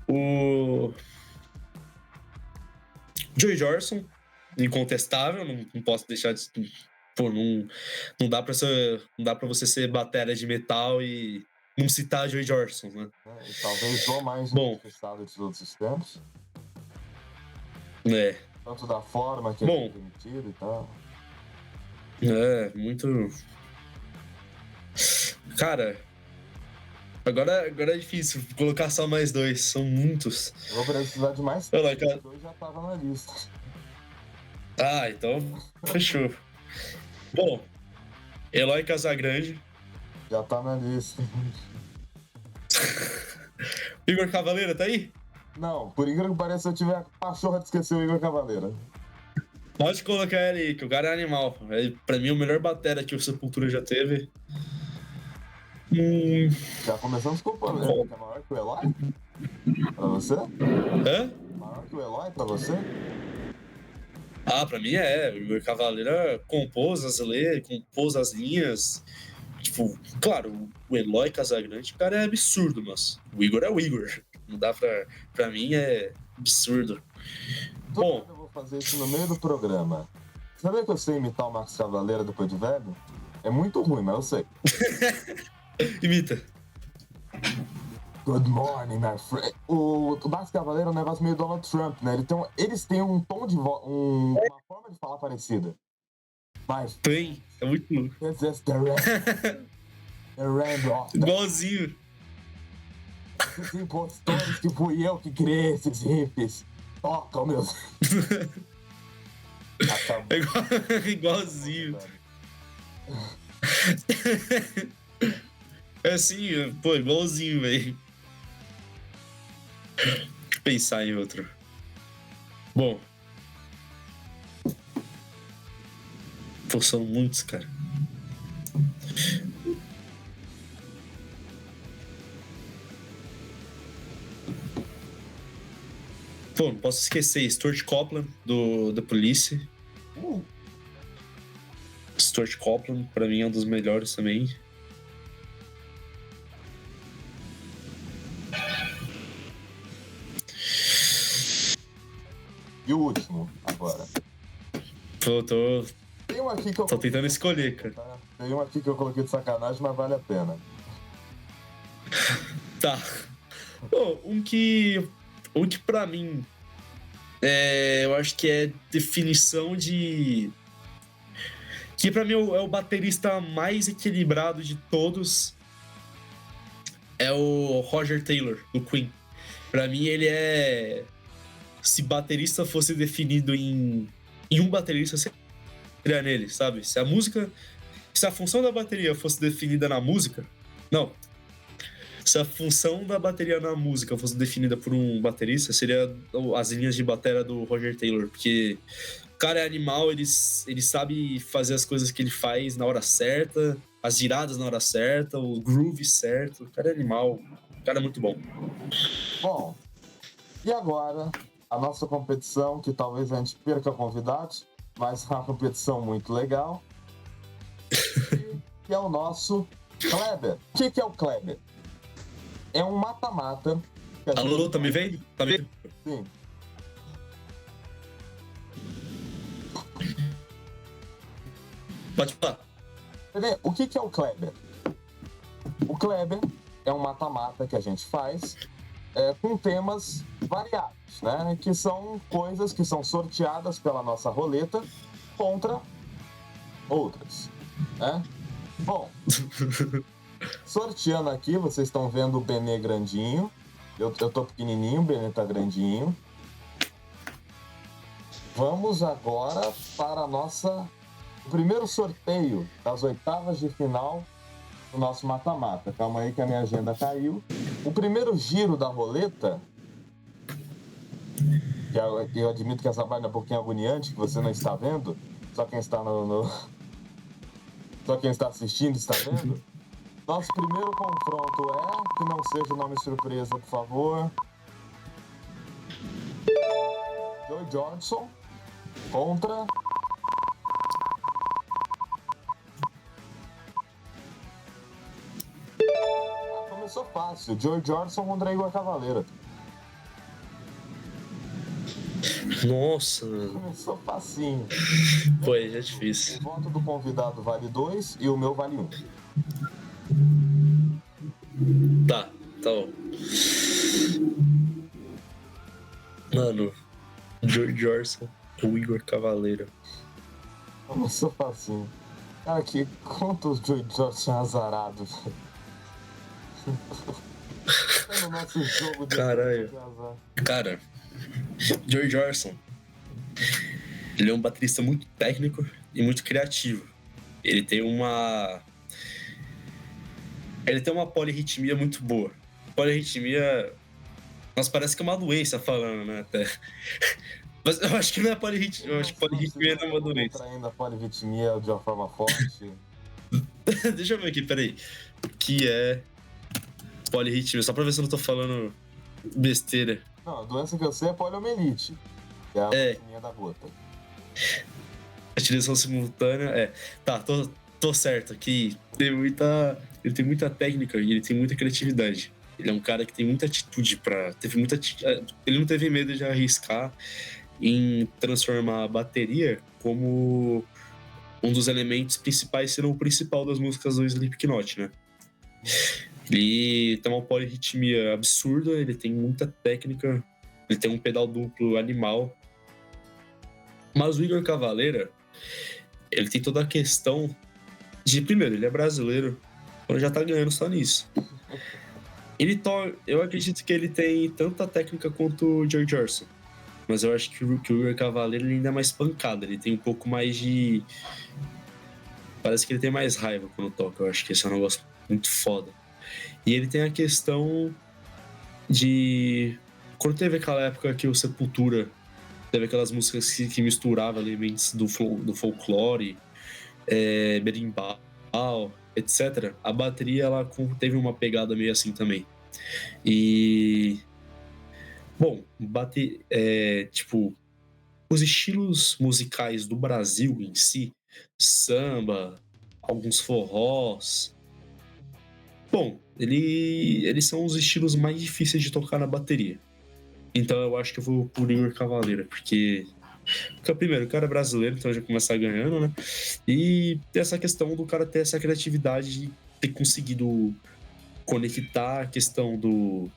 o Joey Jordison, incontestável, não posso deixar de... Pô, não dá pra você ser batera de metal e não citar Joey Jordison, né? E talvez o mais injustiçado de todos os tempos. Tanto da forma que ele foi demitido e tal. Muito... Cara, agora é difícil colocar só mais 2, são muitos. Eu vou precisar de mais 3, 2 já tava na lista. Ah, então fechou. Bom, Eloy Casagrande. Já tá na lista. Igor Cavaleira, tá aí? Não, por incrível que pareça, eu tive a pachorra de esquecer o Igor Cavaleira. Pode colocar ele aí, que o cara é animal. Pra mim, o melhor batera que o Sepultura já teve. Já começamos com o polêmica, que é maior que o Eloy? Pra você? Hã? Maior que o Eloy pra você? Ah, pra mim é. O Igor Cavaleira compôs as letras, compôs as linhas. Tipo, claro, o Eloy Casagrande, o cara é absurdo, mas o Igor é o Igor. Não dá pra mim, é absurdo. Bom, Eu vou fazer isso no meio do programa. Sabia que eu sei imitar o Marcos Cavaleira depois de velho? É muito ruim, mas eu sei. imita. Good morning, my friend. O Marcos Cavaleira é um negócio meio Donald Trump, né? Eles têm um tom de voz, uma forma de falar parecida. Mas Tem, é muito louco. this is the Rand of Igualzinho. esses impostores que fui eu que criei esses hippies. Tocam, meus. É igualzinho. É assim, pô, igualzinho, velho. Deixa eu pensar em outro. Bom. Pô, são muitos, cara. Pô, não posso esquecer. Stuart Copeland, da Police. Stuart Copeland, pra mim, é um dos melhores também. E o último, agora. Tem um aqui que eu Tô tentando escolher, cara. Tá? Tem um aqui que eu coloquei de sacanagem, mas vale a pena. Tá. Bom, um que pra mim eu acho que é definição de... Que pra mim é o baterista mais equilibrado de todos. É o Roger Taylor, do Queen. Pra mim ele é... Se baterista fosse definido em um baterista, seria nele, sabe? Se a função da bateria fosse definida na música... Não. Se a função da bateria na música fosse definida por um baterista, seria as linhas de bateria do Roger Taylor, porque o cara é animal, ele sabe fazer as coisas que ele faz na hora certa, as giradas na hora certa, o groove certo. O cara é animal, o cara é muito bom. Bom, e agora, a nossa competição, que talvez a gente perca convidados, mas é uma competição muito legal, que é o nosso Kleber. O que é o Kleber? É um mata-mata. Alô, tá me vendo? Tá me vendo? Sim. Pode falar. O que é o Kleber? O Kleber é um mata-mata que a gente faz com temas variados, né? Que são coisas que são sorteadas pela nossa roleta contra outras, né? Bom... Sorteando aqui, vocês estão vendo o Benê grandinho. Eu tô pequenininho, o Benê tá grandinho. Vamos agora para o primeiro sorteio das oitavas de final do nosso mata-mata. Calma aí que a minha agenda caiu. O primeiro giro da roleta, que eu admito que essa parte é um pouquinho agoniante, que você não está vendo, só quem está só quem está assistindo está vendo. Nosso primeiro confronto que não seja o nome surpresa, por favor. Joy Jordison contra... Começou fácil. Joy Jordison contra Igor Cavaleira. Nossa, Começou facinho. pô, é já difícil. O voto do convidado vale 2 e o meu vale 1. Tá bom. Mano, George Orson, o Igor Cavaleiro. Começou facinho. Cara, quantos Joy Jordison azarados. No nosso jogo de Caralho. azar. Cara, George Orson, ele é um baterista muito técnico e muito criativo. Ele tem uma polirritmia muito boa. Polirritmia... Nossa, parece que é uma doença falando, né? Até. Mas eu acho que não é polirritmia. Eu acho que polirritmia não é uma doença. Contraindo a polirritmia de uma forma forte. Deixa eu ver aqui, peraí. O que é polirritmia? Só pra ver se eu não tô falando besteira. Não, a doença que eu sei é poliomielite. Que é a arritmia da gota. Utilização simultânea, Tá, tô certo aqui. Ele tem muita técnica e ele tem muita criatividade. Ele é um cara que tem muita atitude ele não teve medo de arriscar em transformar a bateria como um dos elementos principais, se não o principal das músicas do Slipknot, né? Ele tem uma polirritmia absurda, ele tem muita técnica, ele tem um pedal duplo animal. Mas o Igor Cavalera, ele tem toda a questão de, primeiro, ele é brasileiro, então já tá ganhando só nisso. Eu acredito que ele tem tanta técnica quanto o George Harrison, mas eu acho que o Igor Cavalera ele ainda é mais pancada, ele tem um pouco mais de... Parece que ele tem mais raiva quando toca, eu acho que esse é um negócio muito foda. E ele tem a questão de... Quando teve aquela época que o Sepultura teve aquelas músicas que misturavam elementos do folclore, berimbau, etc. A bateria ela teve uma pegada meio assim também. E... Bom, os estilos musicais do Brasil em si, samba, alguns forrós... Bom, eles são os estilos mais difíceis de tocar na bateria. Então eu acho que eu vou por Igor Cavalera, porque primeiro, o cara é brasileiro, então já começa ganhando, né? E essa questão do cara ter essa criatividade de ter conseguido conectar a questão do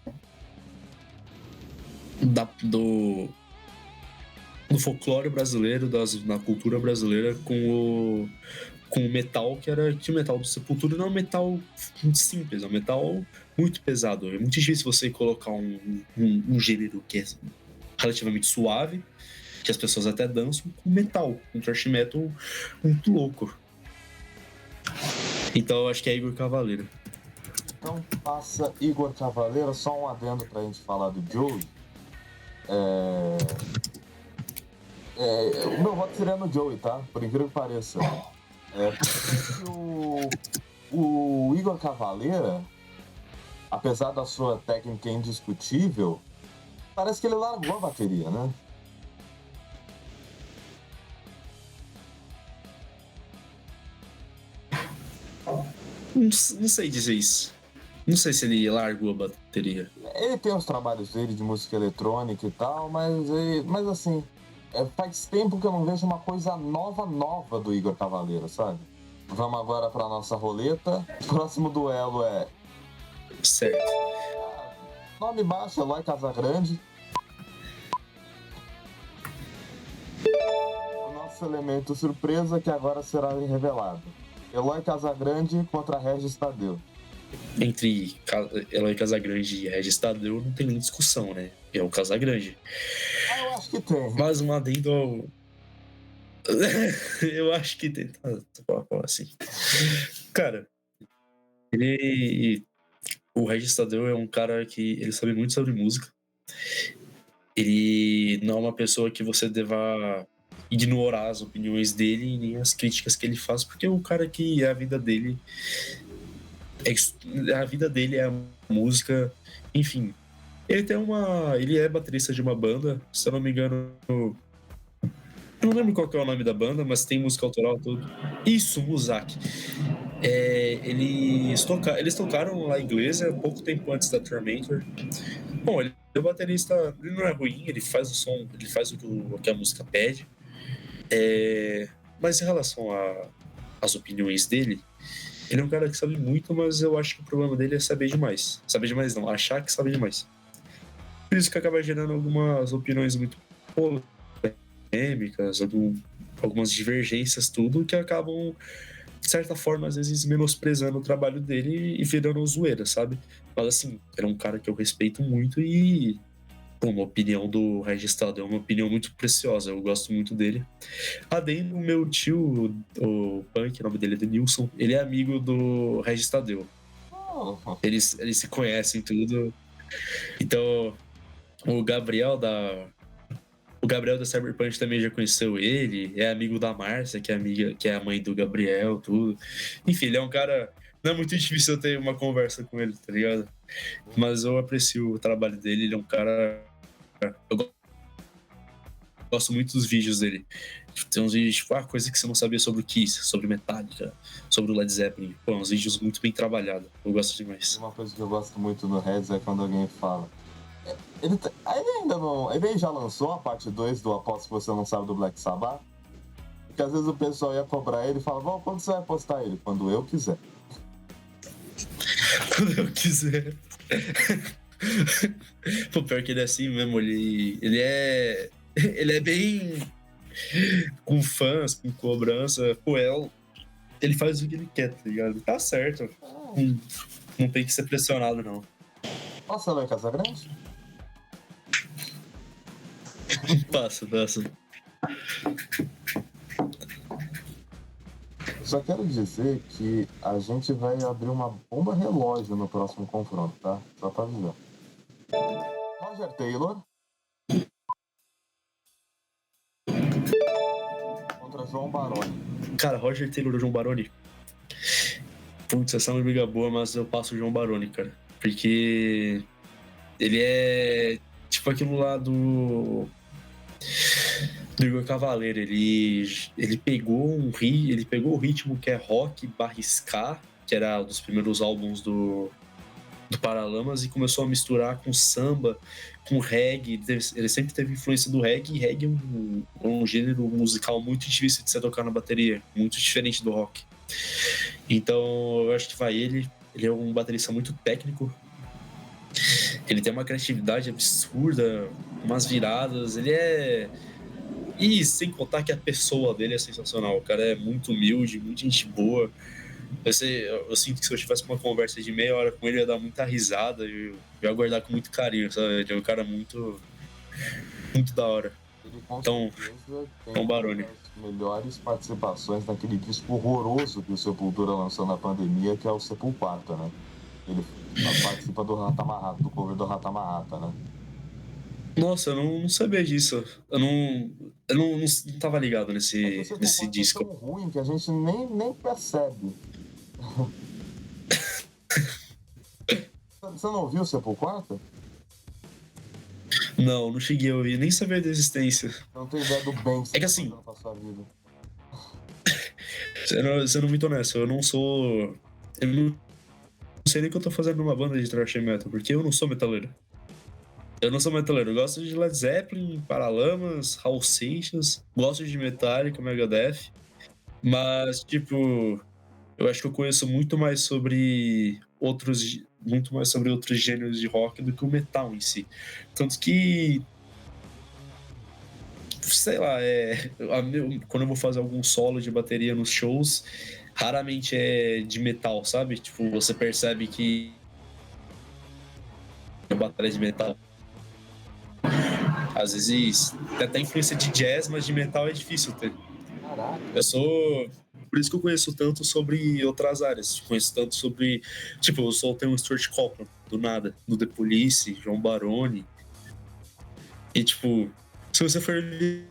folclore brasileiro, da cultura brasileira com o metal, que o metal do Sepultura não é um metal simples, é um metal muito pesado. É muito difícil você colocar um gênero que é relativamente suave, que as pessoas até dançam, com metal, um thrash metal muito louco. Então eu acho que é Igor Cavalera. Então passa Igor Cavalera, só um adendo pra gente falar do Joey. O meu voto seria no Joey, tá? Por incrível que pareça. O Igor Cavalera, apesar da sua técnica indiscutível, parece que ele largou a bateria, né? Não sei dizer isso. Não sei se ele largou a bateria. Ele tem os trabalhos dele de música eletrônica e tal, mas assim, faz tempo que eu não vejo uma coisa nova do Igor Cavalera, sabe? Vamos agora pra nossa roleta. Próximo duelo é... Certo. Nome baixo, Eloy Casagrande. O nosso elemento surpresa que agora será revelado. Eloy Casagrande contra Regis Tadeu. Entre Eloy Casagrande e Regis Tadeu não tem nem discussão, né? É o Casagrande. Eu acho que tem. Mas um adendo ao... Eu acho que tem. Assim. Cara, o Regis Tadeu é um cara que ele sabe muito sobre música. Ele não é uma pessoa que você deva ignorar as opiniões dele nem as críticas que ele faz, porque é um cara que a vida dele é a música, enfim. Ele é baterista de uma banda, se eu não me engano, eu não lembro qual que é o nome da banda, mas tem música autoral tudo. Isso, Muzak. Eles tocaram lá em Iglesia pouco tempo antes da Tormentor. Bom, ele é baterista, ele não é ruim, ele faz o som, ele faz o que a música pede. Mas em relação às opiniões dele, ele é um cara que sabe muito, mas eu acho que o problema dele é saber demais. Saber demais não, achar que sabe demais. Por isso que acaba gerando algumas opiniões muito polêmicas, algumas divergências, tudo, que acabam, de certa forma, às vezes menosprezando o trabalho dele e virando zoeira, sabe? Mas assim, ele é um cara que eu respeito muito e... Bom, uma opinião do Regis Tadeu é uma opinião muito preciosa, eu gosto muito dele. Adendo, o meu tio, o Punk, o nome dele é Denilson, ele é amigo do Regis Tadeu. Eles se conhecem tudo. Então, o Gabriel da Cyberpunk também já conheceu ele, é amigo da Márcia, que é a mãe do Gabriel, tudo. Enfim, ele é um cara... Não é muito difícil eu ter uma conversa com ele, tá ligado? Mas eu aprecio o trabalho dele, ele é um cara... Eu gosto muito dos vídeos dele. Tem uns vídeos, tipo, coisa que você não sabia sobre o Kiss, sobre Metallica, sobre o Led Zeppelin. Pô, uns vídeos muito bem trabalhados. Eu gosto demais. Uma coisa que eu gosto muito no Reds é quando alguém fala. Ele ainda não. Ele já lançou a parte 2 do Aposto que você não sabe do Black Sabbath? Porque às vezes o pessoal ia cobrar ele e falava, quando você vai postar ele? Quando eu quiser. Quando eu quiser. Pô, pior que ele é assim mesmo, ele é bem com fãs, com cobrança. Pô, ele faz o que ele quer, tá ligado? Tá certo. Não tem que ser pressionado, não. Nossa, Eloy Casagrande? Passa. Só quero dizer que a gente vai abrir uma bomba relógio no próximo confronto, tá? Só pra avisar. Roger Taylor contra João Baroni. Cara, Roger Taylor ou João Baroni? Putz, essa é uma briga boa, mas eu passo o João Baroni, cara. Porque ele é tipo aquilo lá do Igor Cavaleiro. Ele pegou o ritmo que é rock barra ska, que era um dos primeiros álbuns do Paralamas, e começou a misturar com samba, com reggae. Ele sempre teve influência do reggae, e reggae é um gênero musical muito difícil de se tocar na bateria, muito diferente do rock. Então eu acho que ele é um baterista muito técnico, ele tem uma criatividade absurda, umas viradas, e sem contar que a pessoa dele é sensacional. O cara é muito humilde, muito gente boa. Eu sinto que se eu tivesse uma conversa de meia hora com ele, eu ia dar muita risada e eu ia guardar com muito carinho, sabe? Ele é um cara muito da hora. Ele com Então, certeza tem Tom Baroni. uma das melhores participações naquele disco horroroso que o Sepultura lançou na pandemia, que é o Sepulparta, né? Ele participa do cover do Ratamarrata, né? Nossa, eu não sabia disso. Eu não tava ligado nesse disco. É tão ruim que a gente nem percebe. Você não ouviu o Sepulparta? Não cheguei a ouvir, nem sabia da existência. Não tem ideia do bem que você É que assim, pra sua vida. sendo muito honesto, eu não sei nem o que eu tô fazendo numa banda de thrash metal, porque eu não sou metaleiro. Eu gosto de Led Zeppelin, Paralamas, Raul Seixas, gosto de Metallica, Megadeth, mas, tipo, eu acho que eu conheço muito mais sobre outros gêneros de rock do que o metal em si. Tanto que, sei lá, quando eu vou fazer algum solo de bateria nos shows, raramente é de metal, sabe? Tipo, você percebe que é uma bateria de metal. Às vezes tem até influência de jazz, mas de metal é difícil ter. Caraca. Por isso que eu conheço tanto sobre outras áreas. Conheço tanto sobre... Tipo, eu soltei um Stuart Copeland, do nada. Do The Police, João Baroni. E, tipo, se você for ver...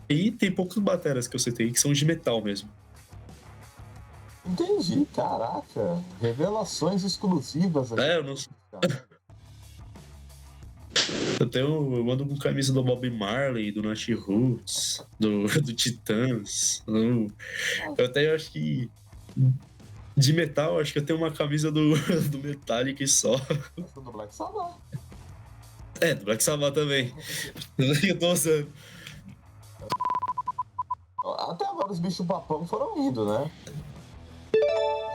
Aí tem poucos bateras que eu citei que são de metal mesmo. Entendi, caraca. Revelações exclusivas aqui. Eu não... Eu ando com camisa do Bob Marley, do Nat Roots, do Titãs. Eu até acho que de metal, acho que eu tenho uma camisa do Metallica e só. Do Black Sabbath. Do Black Sabbath também. Eu tô usando. Até agora os bichos papão foram indo, né?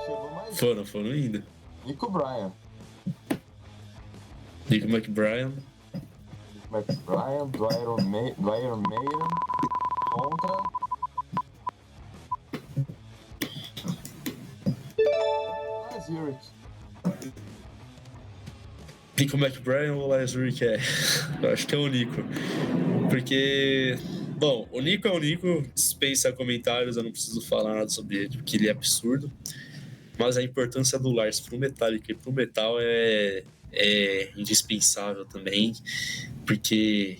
Chegou mais. Foram indo. Nico Bryan. Nico McBrien, Dwyer Mayer contra Lars Ulrich. Nico McBrien ou Lars Ulrich Eu acho que é o Nico. Porque, bom, o Nico é o Nico, dispensa comentários, eu não preciso falar nada sobre ele, porque ele é absurdo. Mas a importância do Lars pro Metallica e pro metal é indispensável também, porque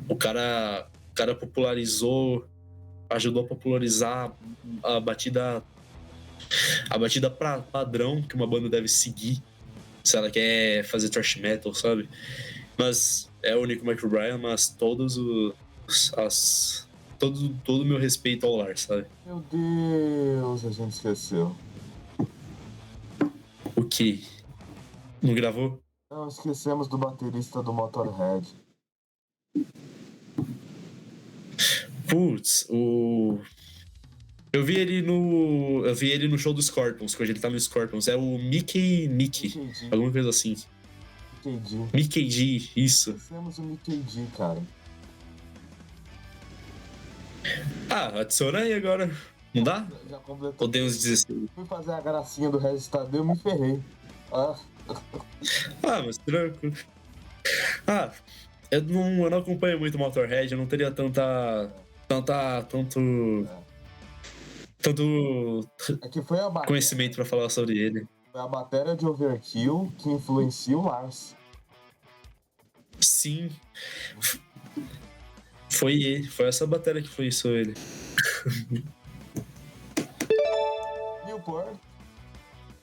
o cara ajudou a popularizar a batida padrão que uma banda deve seguir se ela quer fazer thrash metal, sabe? Mas é o Nico McBrien, mas todo o meu respeito ao Lars, sabe? Meu Deus, a gente esqueceu. O que? Não gravou? Não, esquecemos do baterista do Motorhead. Putz, Eu vi ele no show do Scorpions, que hoje ele tá no Scorpions. É o Mickey, Mickey. alguma coisa assim. Mickey G, isso. Esquecemos o Mickey G, cara. Ah, adiciona aí agora. Não dá? Já completou. Ou tem uns 16? Fui fazer a gracinha do Regis Tadeu, me ferrei. Mas tranquilo. Eu não acompanho muito Motorhead, eu não teria tanto É que foi a bateria, conhecimento pra falar sobre ele. foi a bateria de Overkill que influencia o Lars. Sim. Foi essa bateria que influenciou ele. Newport,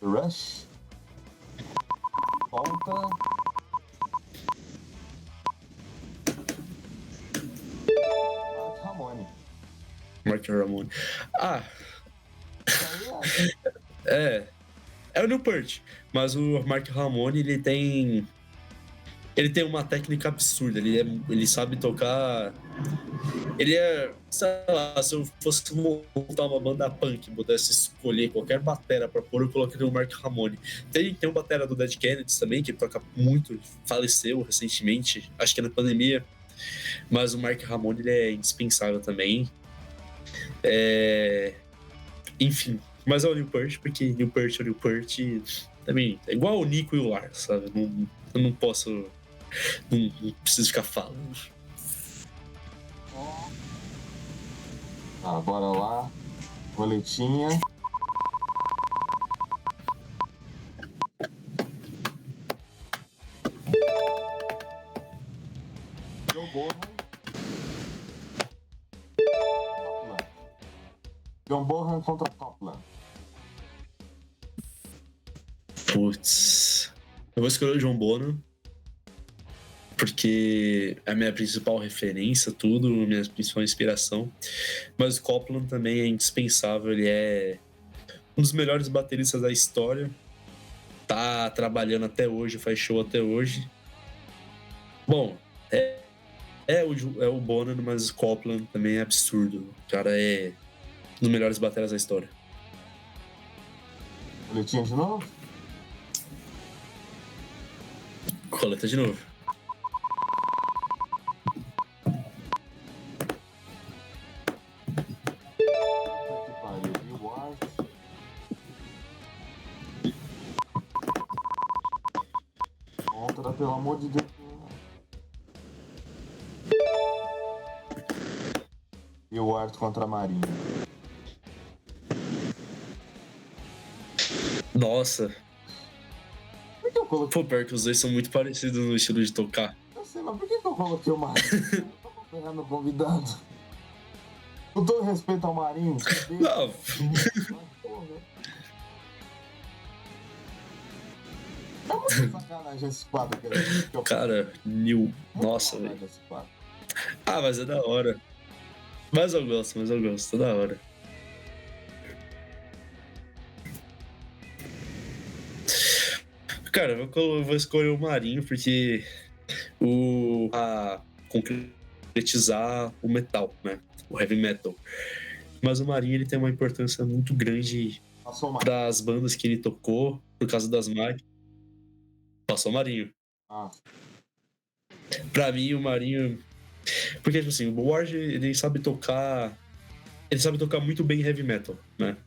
Rush, contra Mark Ramone. Mark Ramone. Isso aí É o Newport, mas o Mark Ramone, ele tem uma técnica absurda, ele sabe tocar. Sei lá, se eu fosse montar uma banda punk, pudesse escolher qualquer batera pra pôr, eu colocaria o Mark Ramone. Tem um batera do Dead Kennedys também, que toca muito, faleceu recentemente, acho que é na pandemia, mas o Mark Ramone, ele é indispensável também. Enfim, mas é o Newport, porque Newport também é igual o Nico e o Lars, sabe? Eu não posso. Não preciso ficar falando. bora lá. Roletinha. Joe Bonham. John Bonham contra Copland. Putz. Eu vou escolher o John Bonham, porque é a minha principal referência, tudo, minha principal inspiração. Mas o Copland também é indispensável, ele é um dos melhores bateristas da história. Tá trabalhando até hoje, faz show até hoje. Bom, é o Bonham, mas o Copland também é absurdo. O cara é um dos melhores bateras da história. Roletinha de novo? Coleta de novo. Contra, pelo amor de Deus. E o Ward contra a Marinha. Nossa. Por que eu coloquei? Pô, pior que os dois são muito parecidos no estilo de tocar. Eu sei, mas por que eu coloquei o Marinho? Eu não tô acompanhando o convidado. Com todo respeito ao Marinho. Não. É muito sacanagem esse quadro que eu Cara, New. Nossa, velho. Mas é da hora. Mas eu gosto, é da hora. Cara, eu vou escolher o Marinho porque a concretizar o metal, né? O heavy metal. Mas o Marinho, ele tem uma importância muito grande para as bandas que ele tocou, por causa das máquinas. Passou o Marinho. Pra mim, o Marinho... Porque, tipo assim, o Ward, ele sabe tocar muito bem heavy metal, né?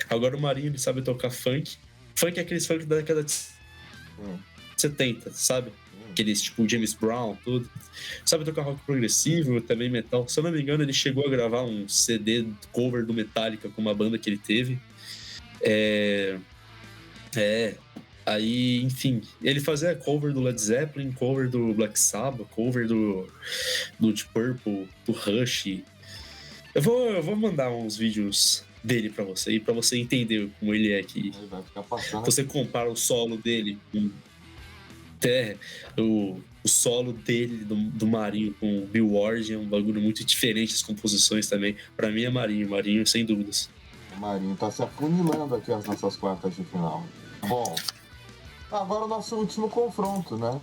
Agora o Marinho, ele sabe tocar funk. Funk é aqueles funk da década de 70, sabe? Aqueles tipo James Brown, tudo. Sabe tocar rock progressivo, também metal. Se eu não me engano, ele chegou a gravar um CD cover do Metallica com uma banda que ele teve. Aí, enfim, ele fazia cover do Led Zeppelin, cover do Black Sabbath, cover do Deep Purple, do Rush. Eu vou mandar uns vídeos dele pra você entender como ele é aqui. Ele vai ficar passando. Você compara o solo dele com... Até o solo dele, do Marinho com o Bill Ward, é um bagulho muito diferente, as composições também. Pra mim é Marinho, sem dúvidas. O Marinho tá se afunilando aqui as nossas quartas de final. Bom, agora o nosso último confronto, né?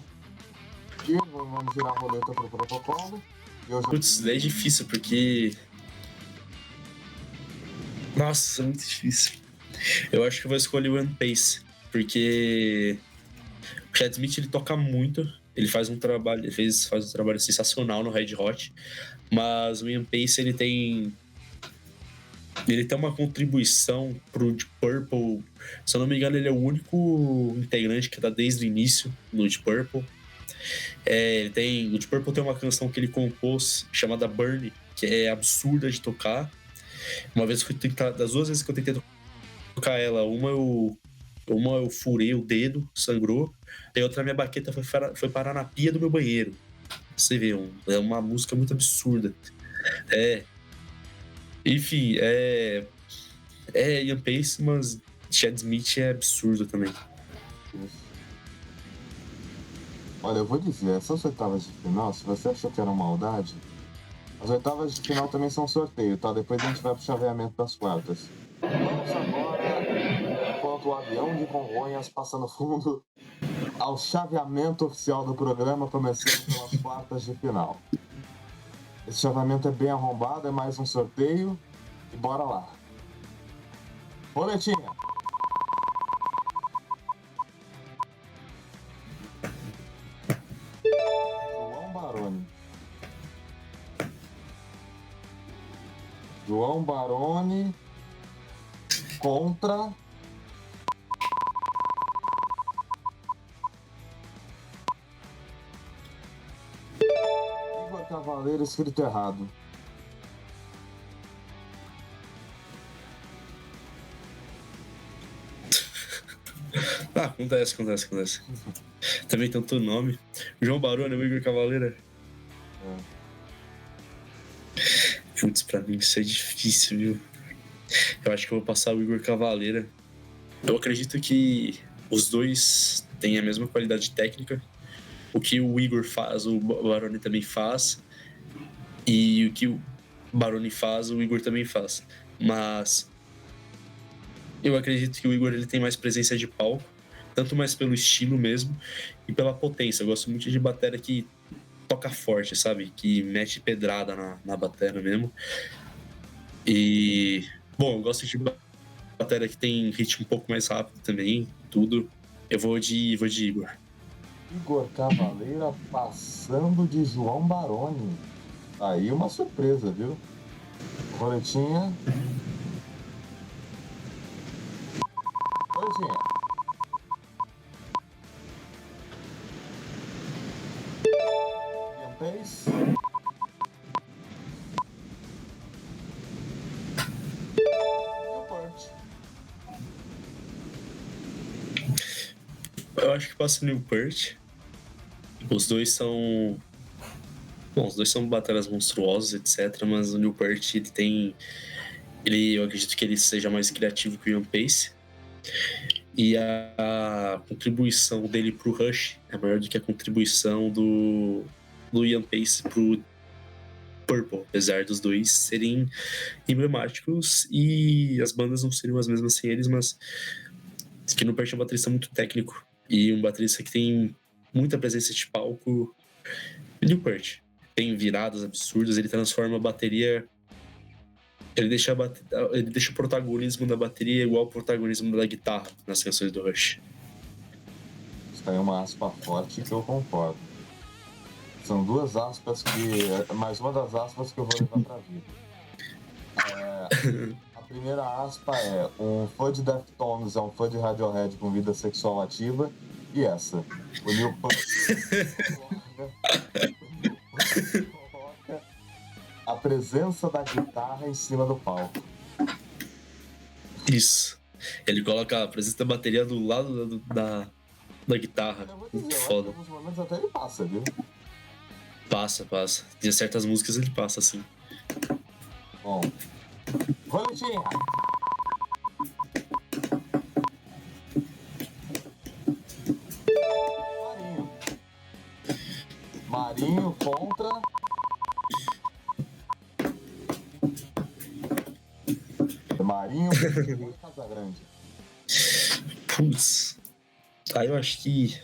E vamos girar a roleta pro protocolo. Putz, é difícil, porque... Nossa, é muito difícil. Eu acho que eu vou escolher o One Pace, porque o Chad Smith, ele toca muito, ele faz um trabalho, faz um trabalho sensacional no Red Hot, mas o Ian Pace, ele tem uma contribuição pro Deep Purple. Se eu não me engano, ele é o único integrante que tá desde o início no Deep Purple. O Deep Purple tem uma canção que ele compôs chamada Burn, que é absurda de tocar. Das duas vezes que eu tentei tocar ela, uma eu furei o dedo, sangrou, e a outra minha baqueta foi parar na pia do meu banheiro. Você vê, é uma música muito absurda. Enfim, Ian Pace, mas Chad Smith é absurdo também. Olha, eu vou dizer, essas oitavas de final, se você achou que era maldade, as oitavas de final também são sorteio, tá? Depois a gente vai pro chaveamento das quartas. Vamos agora, enquanto o avião de Congonhas passa no fundo, ao chaveamento oficial do programa, começando pelas quartas de final. Esse chaveamento é bem arrombado, é mais um sorteio, e bora lá. Boletinha! João Baroni contra Igor Cavaleiro, escrito errado. Acontece. Também tanto nome. João Baroni, o Igor Cavaleiro. Putz, pra mim isso é difícil, viu? Eu acho que eu vou passar o Igor Cavaleira. Eu acredito que os dois têm a mesma qualidade técnica. O que o Igor faz, o Baroni também faz. E o que o Baroni faz, o Igor também faz. Mas eu acredito que o Igor, ele tem mais presença de palco, tanto mais pelo estilo mesmo e pela potência. Eu gosto muito de bateria que toca forte, sabe? Que mete pedrada na bateria mesmo. E... Bom, eu gosto de bateria que tem ritmo um pouco mais rápido também, tudo. Eu vou de Igor. Igor Cavaleira passando de João Baroni. Aí uma surpresa, viu? Roletinha. Ian Pace. Eu acho que passa o Neil Peart. Os dois são baterias monstruosas, etc. Mas o Neil Peart, eu acredito que ele seja mais criativo que o Ian Pace. E a contribuição dele pro Rush é maior do que a contribuição do Ian Pace pro Purple, apesar dos dois serem emblemáticos e as bandas não seriam as mesmas sem eles, mas que no Peart é um baterista muito técnico e um baterista que tem muita presença de palco. Neil Peart tem viradas absurdas, ele transforma a bateria, ele deixa o protagonismo da bateria igual ao protagonismo da guitarra nas canções do Rush. Isso aí é uma aspa forte que eu concordo. São duas aspas mais uma das aspas que eu vou levar pra vida. A primeira aspa é: um fã de Deftones é um fã de Radiohead com vida sexual ativa. E essa, o Neil coloca a presença da guitarra em cima do palco. Isso. Ele coloca a presença da bateria do lado da guitarra. Eu vou dizer, muito foda. Em alguns momentos até ele passa, viu? Passa. De certas músicas ele passa, assim. Bom. Roletinha! Marinho. Marinho ou Casagrande? Putz. Aí eu acho que.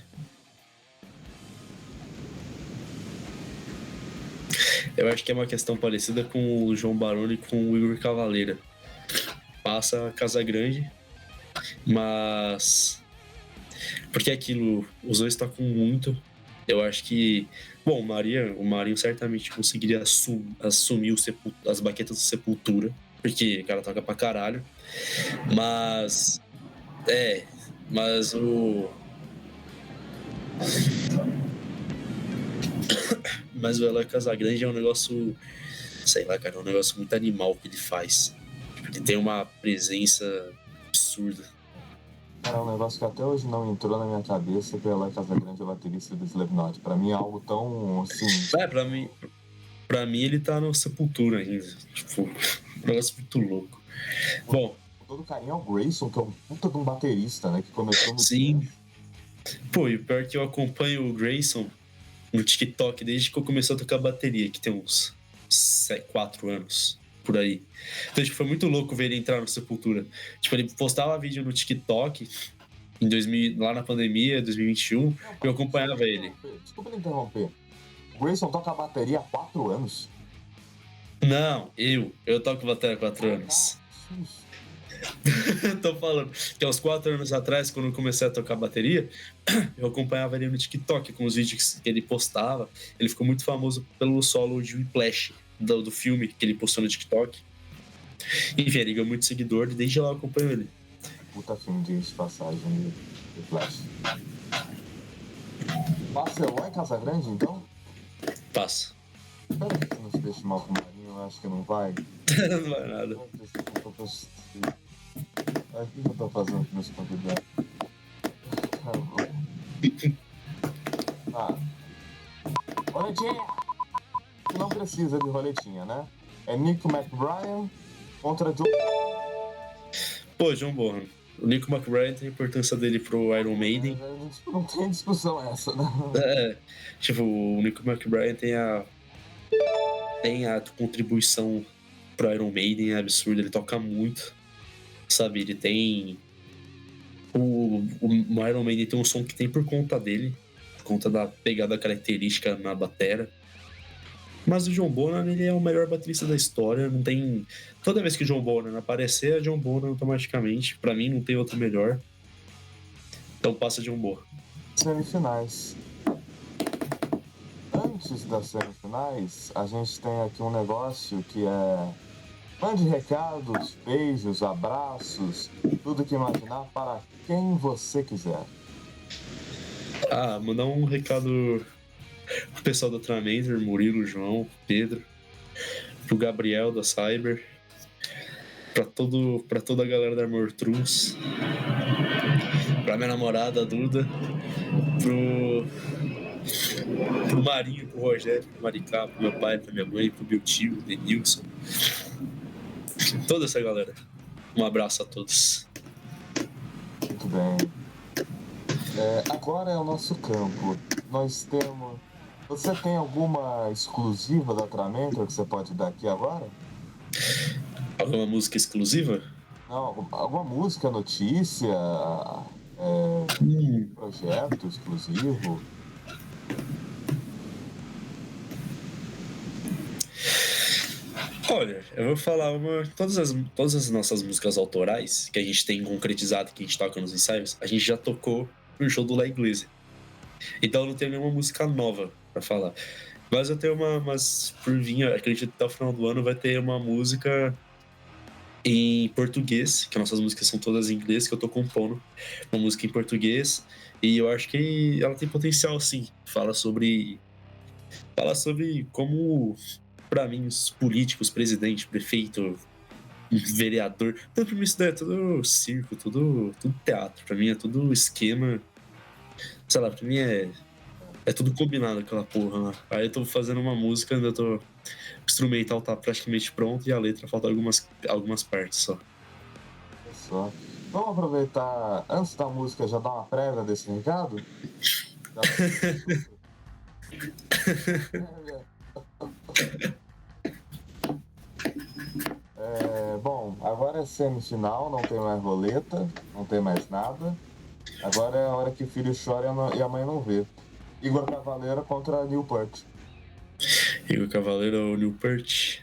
Eu acho que é uma questão parecida com o João Baroni e com o Igor Cavaleira. Passa Casagrande, mas. Porque aquilo, os dois tocam muito. Eu acho que. Bom, o Marinho certamente conseguiria assumir as baquetas do Sepultura, porque o cara toca pra caralho. Mas. Mas o. Mas o Eloy Casagrande é um negócio. Sei lá, cara, é um negócio muito animal que ele faz. Ele tem uma presença absurda. Cara, é um negócio que até hoje não entrou na minha cabeça que o Eloy Casagrande é baterista do Slipknot. Pra mim é algo tão, assim... Pra mim ele tá no Sepultura ainda. Tipo, um negócio muito louco. Bom... Com todo carinho ao Grayson, que é um puta de um baterista, né? Que começou no... Sim. Pô, e o pior é que eu acompanho o Grayson no TikTok desde que eu comecei a tocar bateria, que tem uns 4 anos, por aí. Então, tipo, foi muito louco ver ele entrar no Sepultura. Tipo, ele postava vídeo no TikTok em 2000, lá na pandemia, 2021, e eu acompanhava ele. Desculpa me interromper. O Grayson toca bateria há 4 anos? Não, eu toco bateria há 4 anos. Tô falando que há uns 4 anos atrás, quando eu comecei a tocar bateria, eu acompanhava ele no TikTok com os vídeos que ele postava. Ele ficou muito famoso pelo solo de Whiplash do filme que ele postou no TikTok. Enfim, ele ganhou muito seguidor e desde lá eu acompanho ele. Puta filme de passagem de Whiplash. Passa Eloy Casagrande, então? Passa. Espero que você não se deixe mal com o Marinho, eu acho que não vai. Não vai nada. O que eu tô fazendo com meus convidados? Roletinha! Não precisa de roletinha, né? É Nick McBride contra John... Pô, John Bonham. O Nico McBride tem a importância dele pro Iron Maiden. Não tem discussão essa, né? Tipo, o Nico McBride tem a contribuição pro Iron Maiden, é absurdo, ele toca muito, sabe? Ele tem... O Iron Maiden tem um som que tem por conta dele, por conta da pegada característica na batera. Mas o John Bonham, ele é o melhor baterista da história, não tem... Toda vez que o John Bonham aparecer, é John Bonham automaticamente. Pra mim, não tem outro melhor. Então passa John Bonham. Semifinais. Antes das semifinais, a gente tem aqui um negócio que é... Mande recados, beijos, abraços, tudo que imaginar para quem você quiser. Mandar um recado pro pessoal da Ultramander, Murilo, João, Pedro, pro Gabriel da Cyber, pra toda a galera da Armor Trus, pra minha namorada, a Duda, pro Marinho, pro Rogério, pro Maricá, pro meu pai, pra minha mãe, pro meu tio, o Denilson. Toda essa galera. Um abraço a todos. Muito bem. Agora é o nosso campo. Nós temos... Você tem alguma exclusiva da Ultramentor que você pode dar aqui agora? Alguma música exclusiva? Não, alguma música, notícia, projeto exclusivo? Olha, eu vou falar todas as nossas músicas autorais que a gente tem concretizado, que a gente toca nos ensaios, a gente já tocou no show do La Iglesia. Então eu não tenho nenhuma música nova pra falar. Mas eu tenho mas por vir, acredito que até o final do ano vai ter uma música em português, que nossas músicas são todas em inglês, que eu tô compondo uma música em português, e eu acho que ela tem potencial, sim. Fala sobre como, pra mim, os políticos, presidente, prefeito, vereador, tudo pra mim isso daí é tudo circo, tudo teatro, pra mim é tudo esquema, sei lá, pra mim é tudo combinado aquela porra lá. Aí eu tô fazendo uma música, ainda tô... O instrumental tá praticamente pronto e a letra falta algumas partes só. Só. Vamos aproveitar, antes da música, já dar uma prévia desse recado? Bom, agora Agora é semifinal, não tem mais roleta, não tem mais nada. Agora é a hora que o filho chora e a mãe não vê. Igor Cavaleira contra Newport. Igor Cavaleira ou Newport?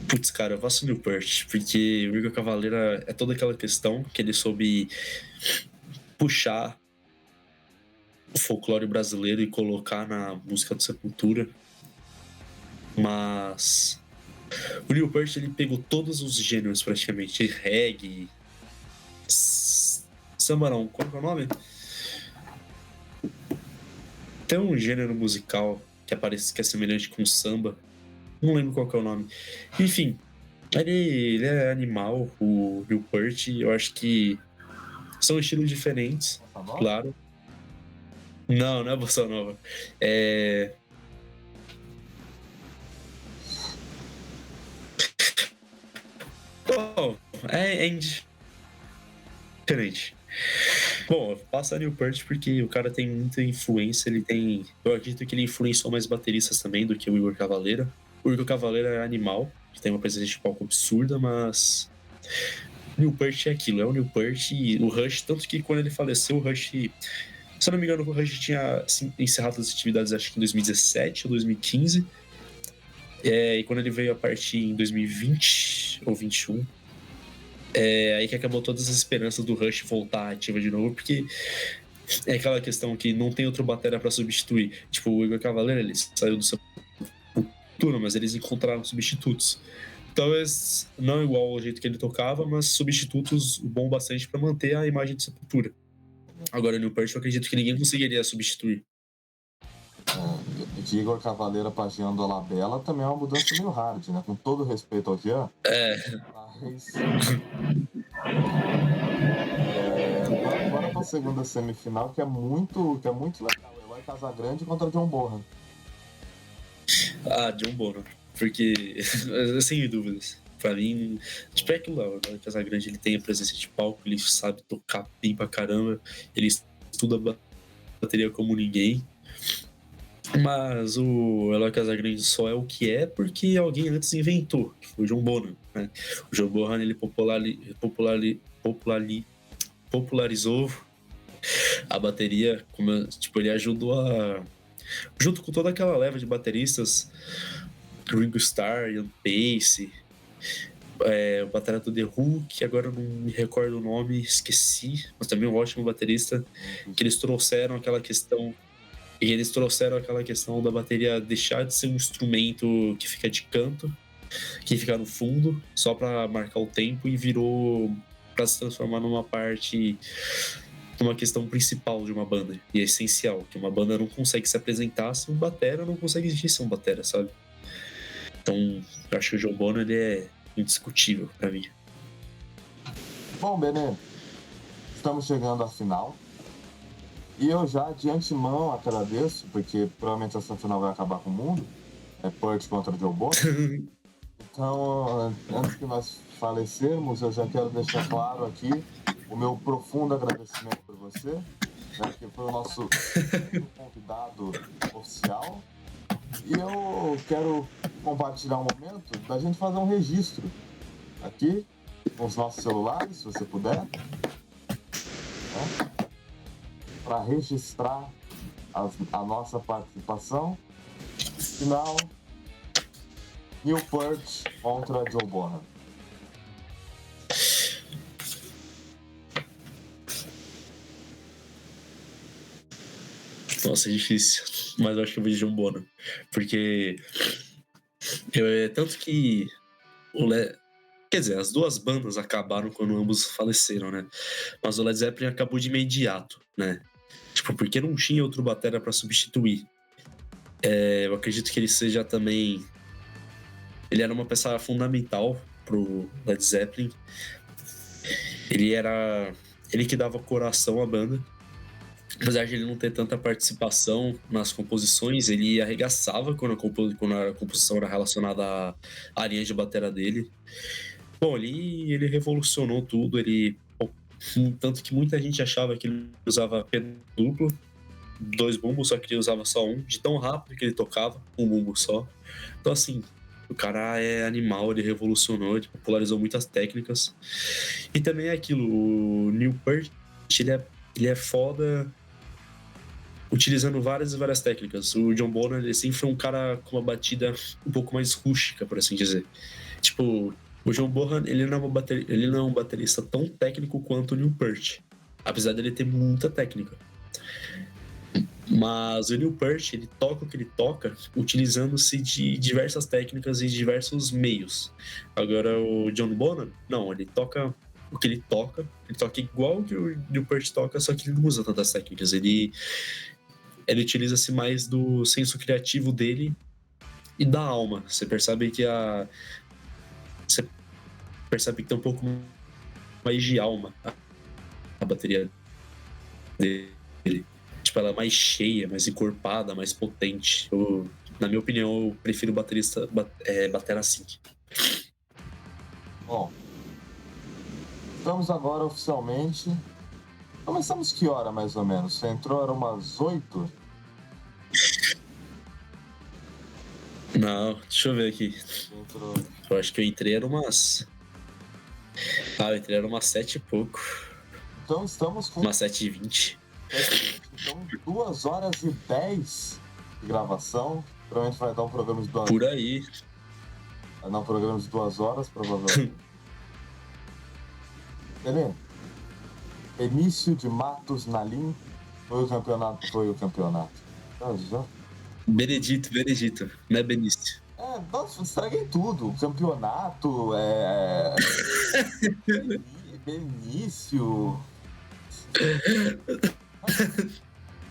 Putz, cara, eu faço Newport, porque o Igor Cavaleira é toda aquela questão que ele soube puxar o folclore brasileiro e colocar na música do Sepultura. Mas o Newport, ele pegou todos os gêneros praticamente, reggae, samba não, qual é o nome? Tem um gênero musical que aparece que é semelhante com samba, não lembro qual que é o nome. Enfim, ele é animal, o Newport, eu acho que são estilos diferentes, claro. Não é Bossa Nova. Bom, é indiferente. Bom, passa Newport porque o cara tem muita influência, eu acredito que ele influenciou mais bateristas também do que o Igor Cavaleira. O Igor Cavaleira é animal, que tem uma presença de palco absurda, mas Newport é aquilo, é o Newport e o Rush, tanto que quando ele faleceu, o Rush, se eu não me engano, o Rush tinha encerrado as atividades acho que em 2017 ou 2015, e quando ele veio a partir em 2020 ou 2021, aí que acabou todas as esperanças do Rush voltar ativa de novo, porque é aquela questão que não tem outro batera pra substituir. Tipo, o Igor Cavaleira, ele saiu do Sepultura, mas eles encontraram substitutos. Talvez não igual ao jeito que ele tocava, mas substitutos bom bastante pra manter a imagem de Sepultura. Agora, no Newport, eu acredito que ninguém conseguiria substituir. De Igor Cavaleira pra Jean Dolabella também é uma mudança meio hard, né? Com todo respeito ao Jean. Mas... Bora pra segunda semifinal, que é muito legal. Eloy Casagrande contra John Bonham. John Bonham. Porque, sem dúvidas, pra mim, tipo, é aquilo lá, o Eloy Casagrande, ele tem a presença de palco, ele sabe tocar bem pra caramba, ele estuda bateria como ninguém. Mas o Eloy Casagrande só é o que é porque alguém antes inventou, que foi o John Bonham, né? O John Bonham, ele popularizou a bateria, tipo, ele ajudou junto com toda aquela leva de bateristas, Ringo Starr, Ian Pace, o batera do The Who, que agora eu não me recordo o nome, esqueci, mas também um ótimo baterista, que eles trouxeram aquela questão da bateria deixar de ser um instrumento que fica de canto, que fica no fundo, só para marcar o tempo, e virou para se transformar numa questão principal de uma banda, e é essencial, que uma banda não consegue se apresentar se um batera não consegue existir sem um batera, sabe? Então, eu acho que o John Bonham, ele é indiscutível para mim. Bom, Benê, estamos chegando à final. E eu já de antemão agradeço, porque provavelmente essa final vai acabar com o mundo. É Purt contra John Bonham. Então, antes que nós falecermos, eu já quero deixar claro aqui o meu profundo agradecimento por você, né, que foi o nosso convidado oficial. E eu quero compartilhar um momento da gente fazer um registro aqui com os nossos celulares, se você puder, né, para registrar a nossa participação. Final, Newport contra John Bonham. Nossa, é difícil, mas eu acho que eu vou de John Bonham, porque tanto que quer dizer, as duas bandas acabaram quando ambos faleceram, né? Mas o Led Zeppelin acabou de imediato, né? Tipo, porque não tinha outro batera pra substituir. Eu acredito que ele seja também... Ele era uma peça fundamental pro Led Zeppelin. Ele que dava coração à banda. Apesar de ele não ter tanta participação nas composições, ele arregaçava quando a composição era relacionada à linha de batera dele. Bom, ele revolucionou tudo, tanto que muita gente achava que ele usava pedal duplo, 2 bumbos, só que ele usava só um, de tão rápido que ele tocava, um bumbo só. Então, assim, O cara é animal, ele revolucionou, ele popularizou muitas técnicas. E também é aquilo, o Neil Peart, ele é foda utilizando várias e várias técnicas. O John Bonham, ele sempre foi um cara com uma batida um pouco mais rústica, por assim dizer. Tipo, o John Bonham, ele não é um baterista tão técnico quanto o Neil Peart, apesar dele ter muita técnica. Mas o Neil Peart, ele toca o que ele toca utilizando-se de diversas técnicas e diversos meios. Agora o John Bonham, não, ele toca o que ele toca igual que o Neil Peart toca, só que ele não usa tantas técnicas. Ele utiliza-se mais do senso criativo dele e da alma. Você percebe que tem um pouco mais de alma a bateria dele. Tipo, ela é mais cheia, mais encorpada, mais potente. Na minha opinião, eu prefiro batera assim. Bom, estamos agora oficialmente... Começamos que hora, mais ou menos? Você entrou, era umas 8? Não, deixa eu ver aqui. Entrou... Eu acho que eu entrei era umas... eu entrei era umas 7 e pouco. Então estamos com... Umas 7h20. Então, 2h10 de gravação. Provavelmente vai dar um programa de 2 horas. Por aí. Vai dar um programa de 2 horas, provavelmente. Beleza? Benício de Matos Nalim foi o campeonato. Já. Benedito, não é Benício. Nossa, estraguei tudo. Campeonato, Benício.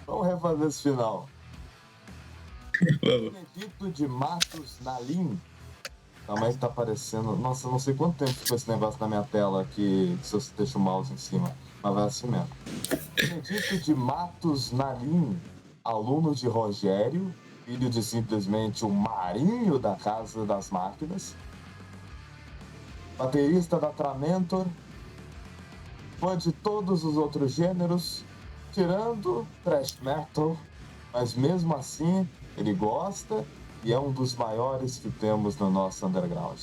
Vamos refazer esse final. Benedito de Matos Nalim. Também tá aparecendo. Nossa, eu não sei quanto tempo ficou esse negócio na minha tela aqui, se eu deixo o mouse em cima. Mas vai assim mesmo. Benedito de Matos Nalim, aluno de Rogério, filho de simplesmente o Marinho da Casa das Máquinas, baterista da Tramentor, fã de todos os outros gêneros, tirando thrash metal, mas mesmo assim ele gosta e é um dos maiores que temos no nosso underground.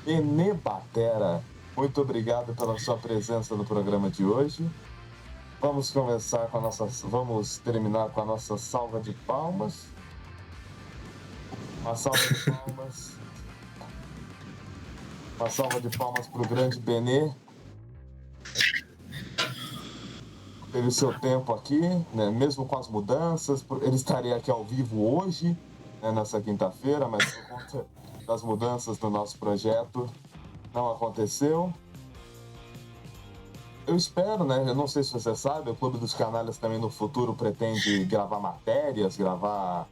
Benê Batera, muito obrigado pela sua presença no programa de hoje. Vamos terminar com a nossa salva de palmas. Uma salva de palmas. Uma salva de palmas para o grande Benê. Teve seu tempo aqui, né? Mesmo com as mudanças. Ele estaria aqui ao vivo hoje, né? Nessa quinta-feira, mas por conta das mudanças do nosso projeto, não aconteceu. Eu espero, né? Eu não sei se você sabe, o Clube dos Canalhas também no futuro pretende gravar matérias, gravar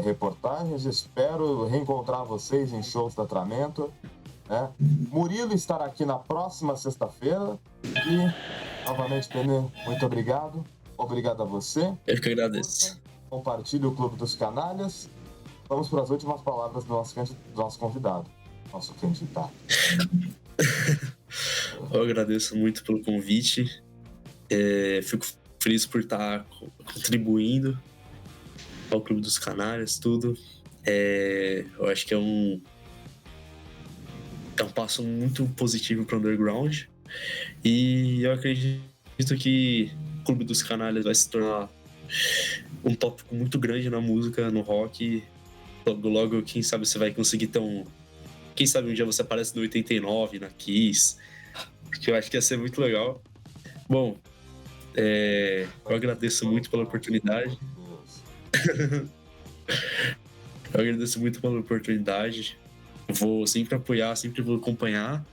reportagens. Espero reencontrar vocês em shows da Tramentor, né? Murilo estará aqui na próxima sexta-feira. E, novamente, Benê, muito obrigado. Obrigado a você. Eu que agradeço. Compartilhe o Clube dos Canalhas. Vamos para as últimas palavras do nosso convidado. Nosso candidato. Eu agradeço muito pelo convite. Fico feliz por estar contribuindo ao Clube dos Canalhas, tudo. Eu acho que é um passo muito positivo para o underground. E eu acredito que o Clube dos Canalhas vai se tornar um tópico muito grande na música, no rock. Logo, quem sabe você vai conseguir ter Quem sabe um dia você aparece no 89, na Kiss, que eu acho que ia ser muito legal. Bom, eu agradeço muito pela oportunidade. Eu agradeço muito pela oportunidade. Vou sempre apoiar, sempre vou acompanhar,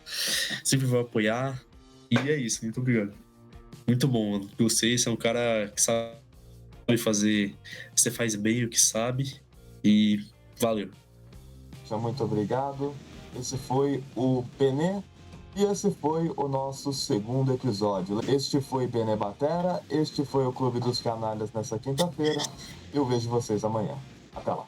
sempre vou apoiar. E é isso, muito obrigado. Muito bom, você é um cara que sabe fazer, você faz bem o que sabe e valeu. Muito obrigado. Esse foi o Benê e esse foi o nosso segundo episódio. Este foi Benê Batera, este foi o Clube dos Canalhas nessa quinta-feira. Eu vejo vocês amanhã. Até lá.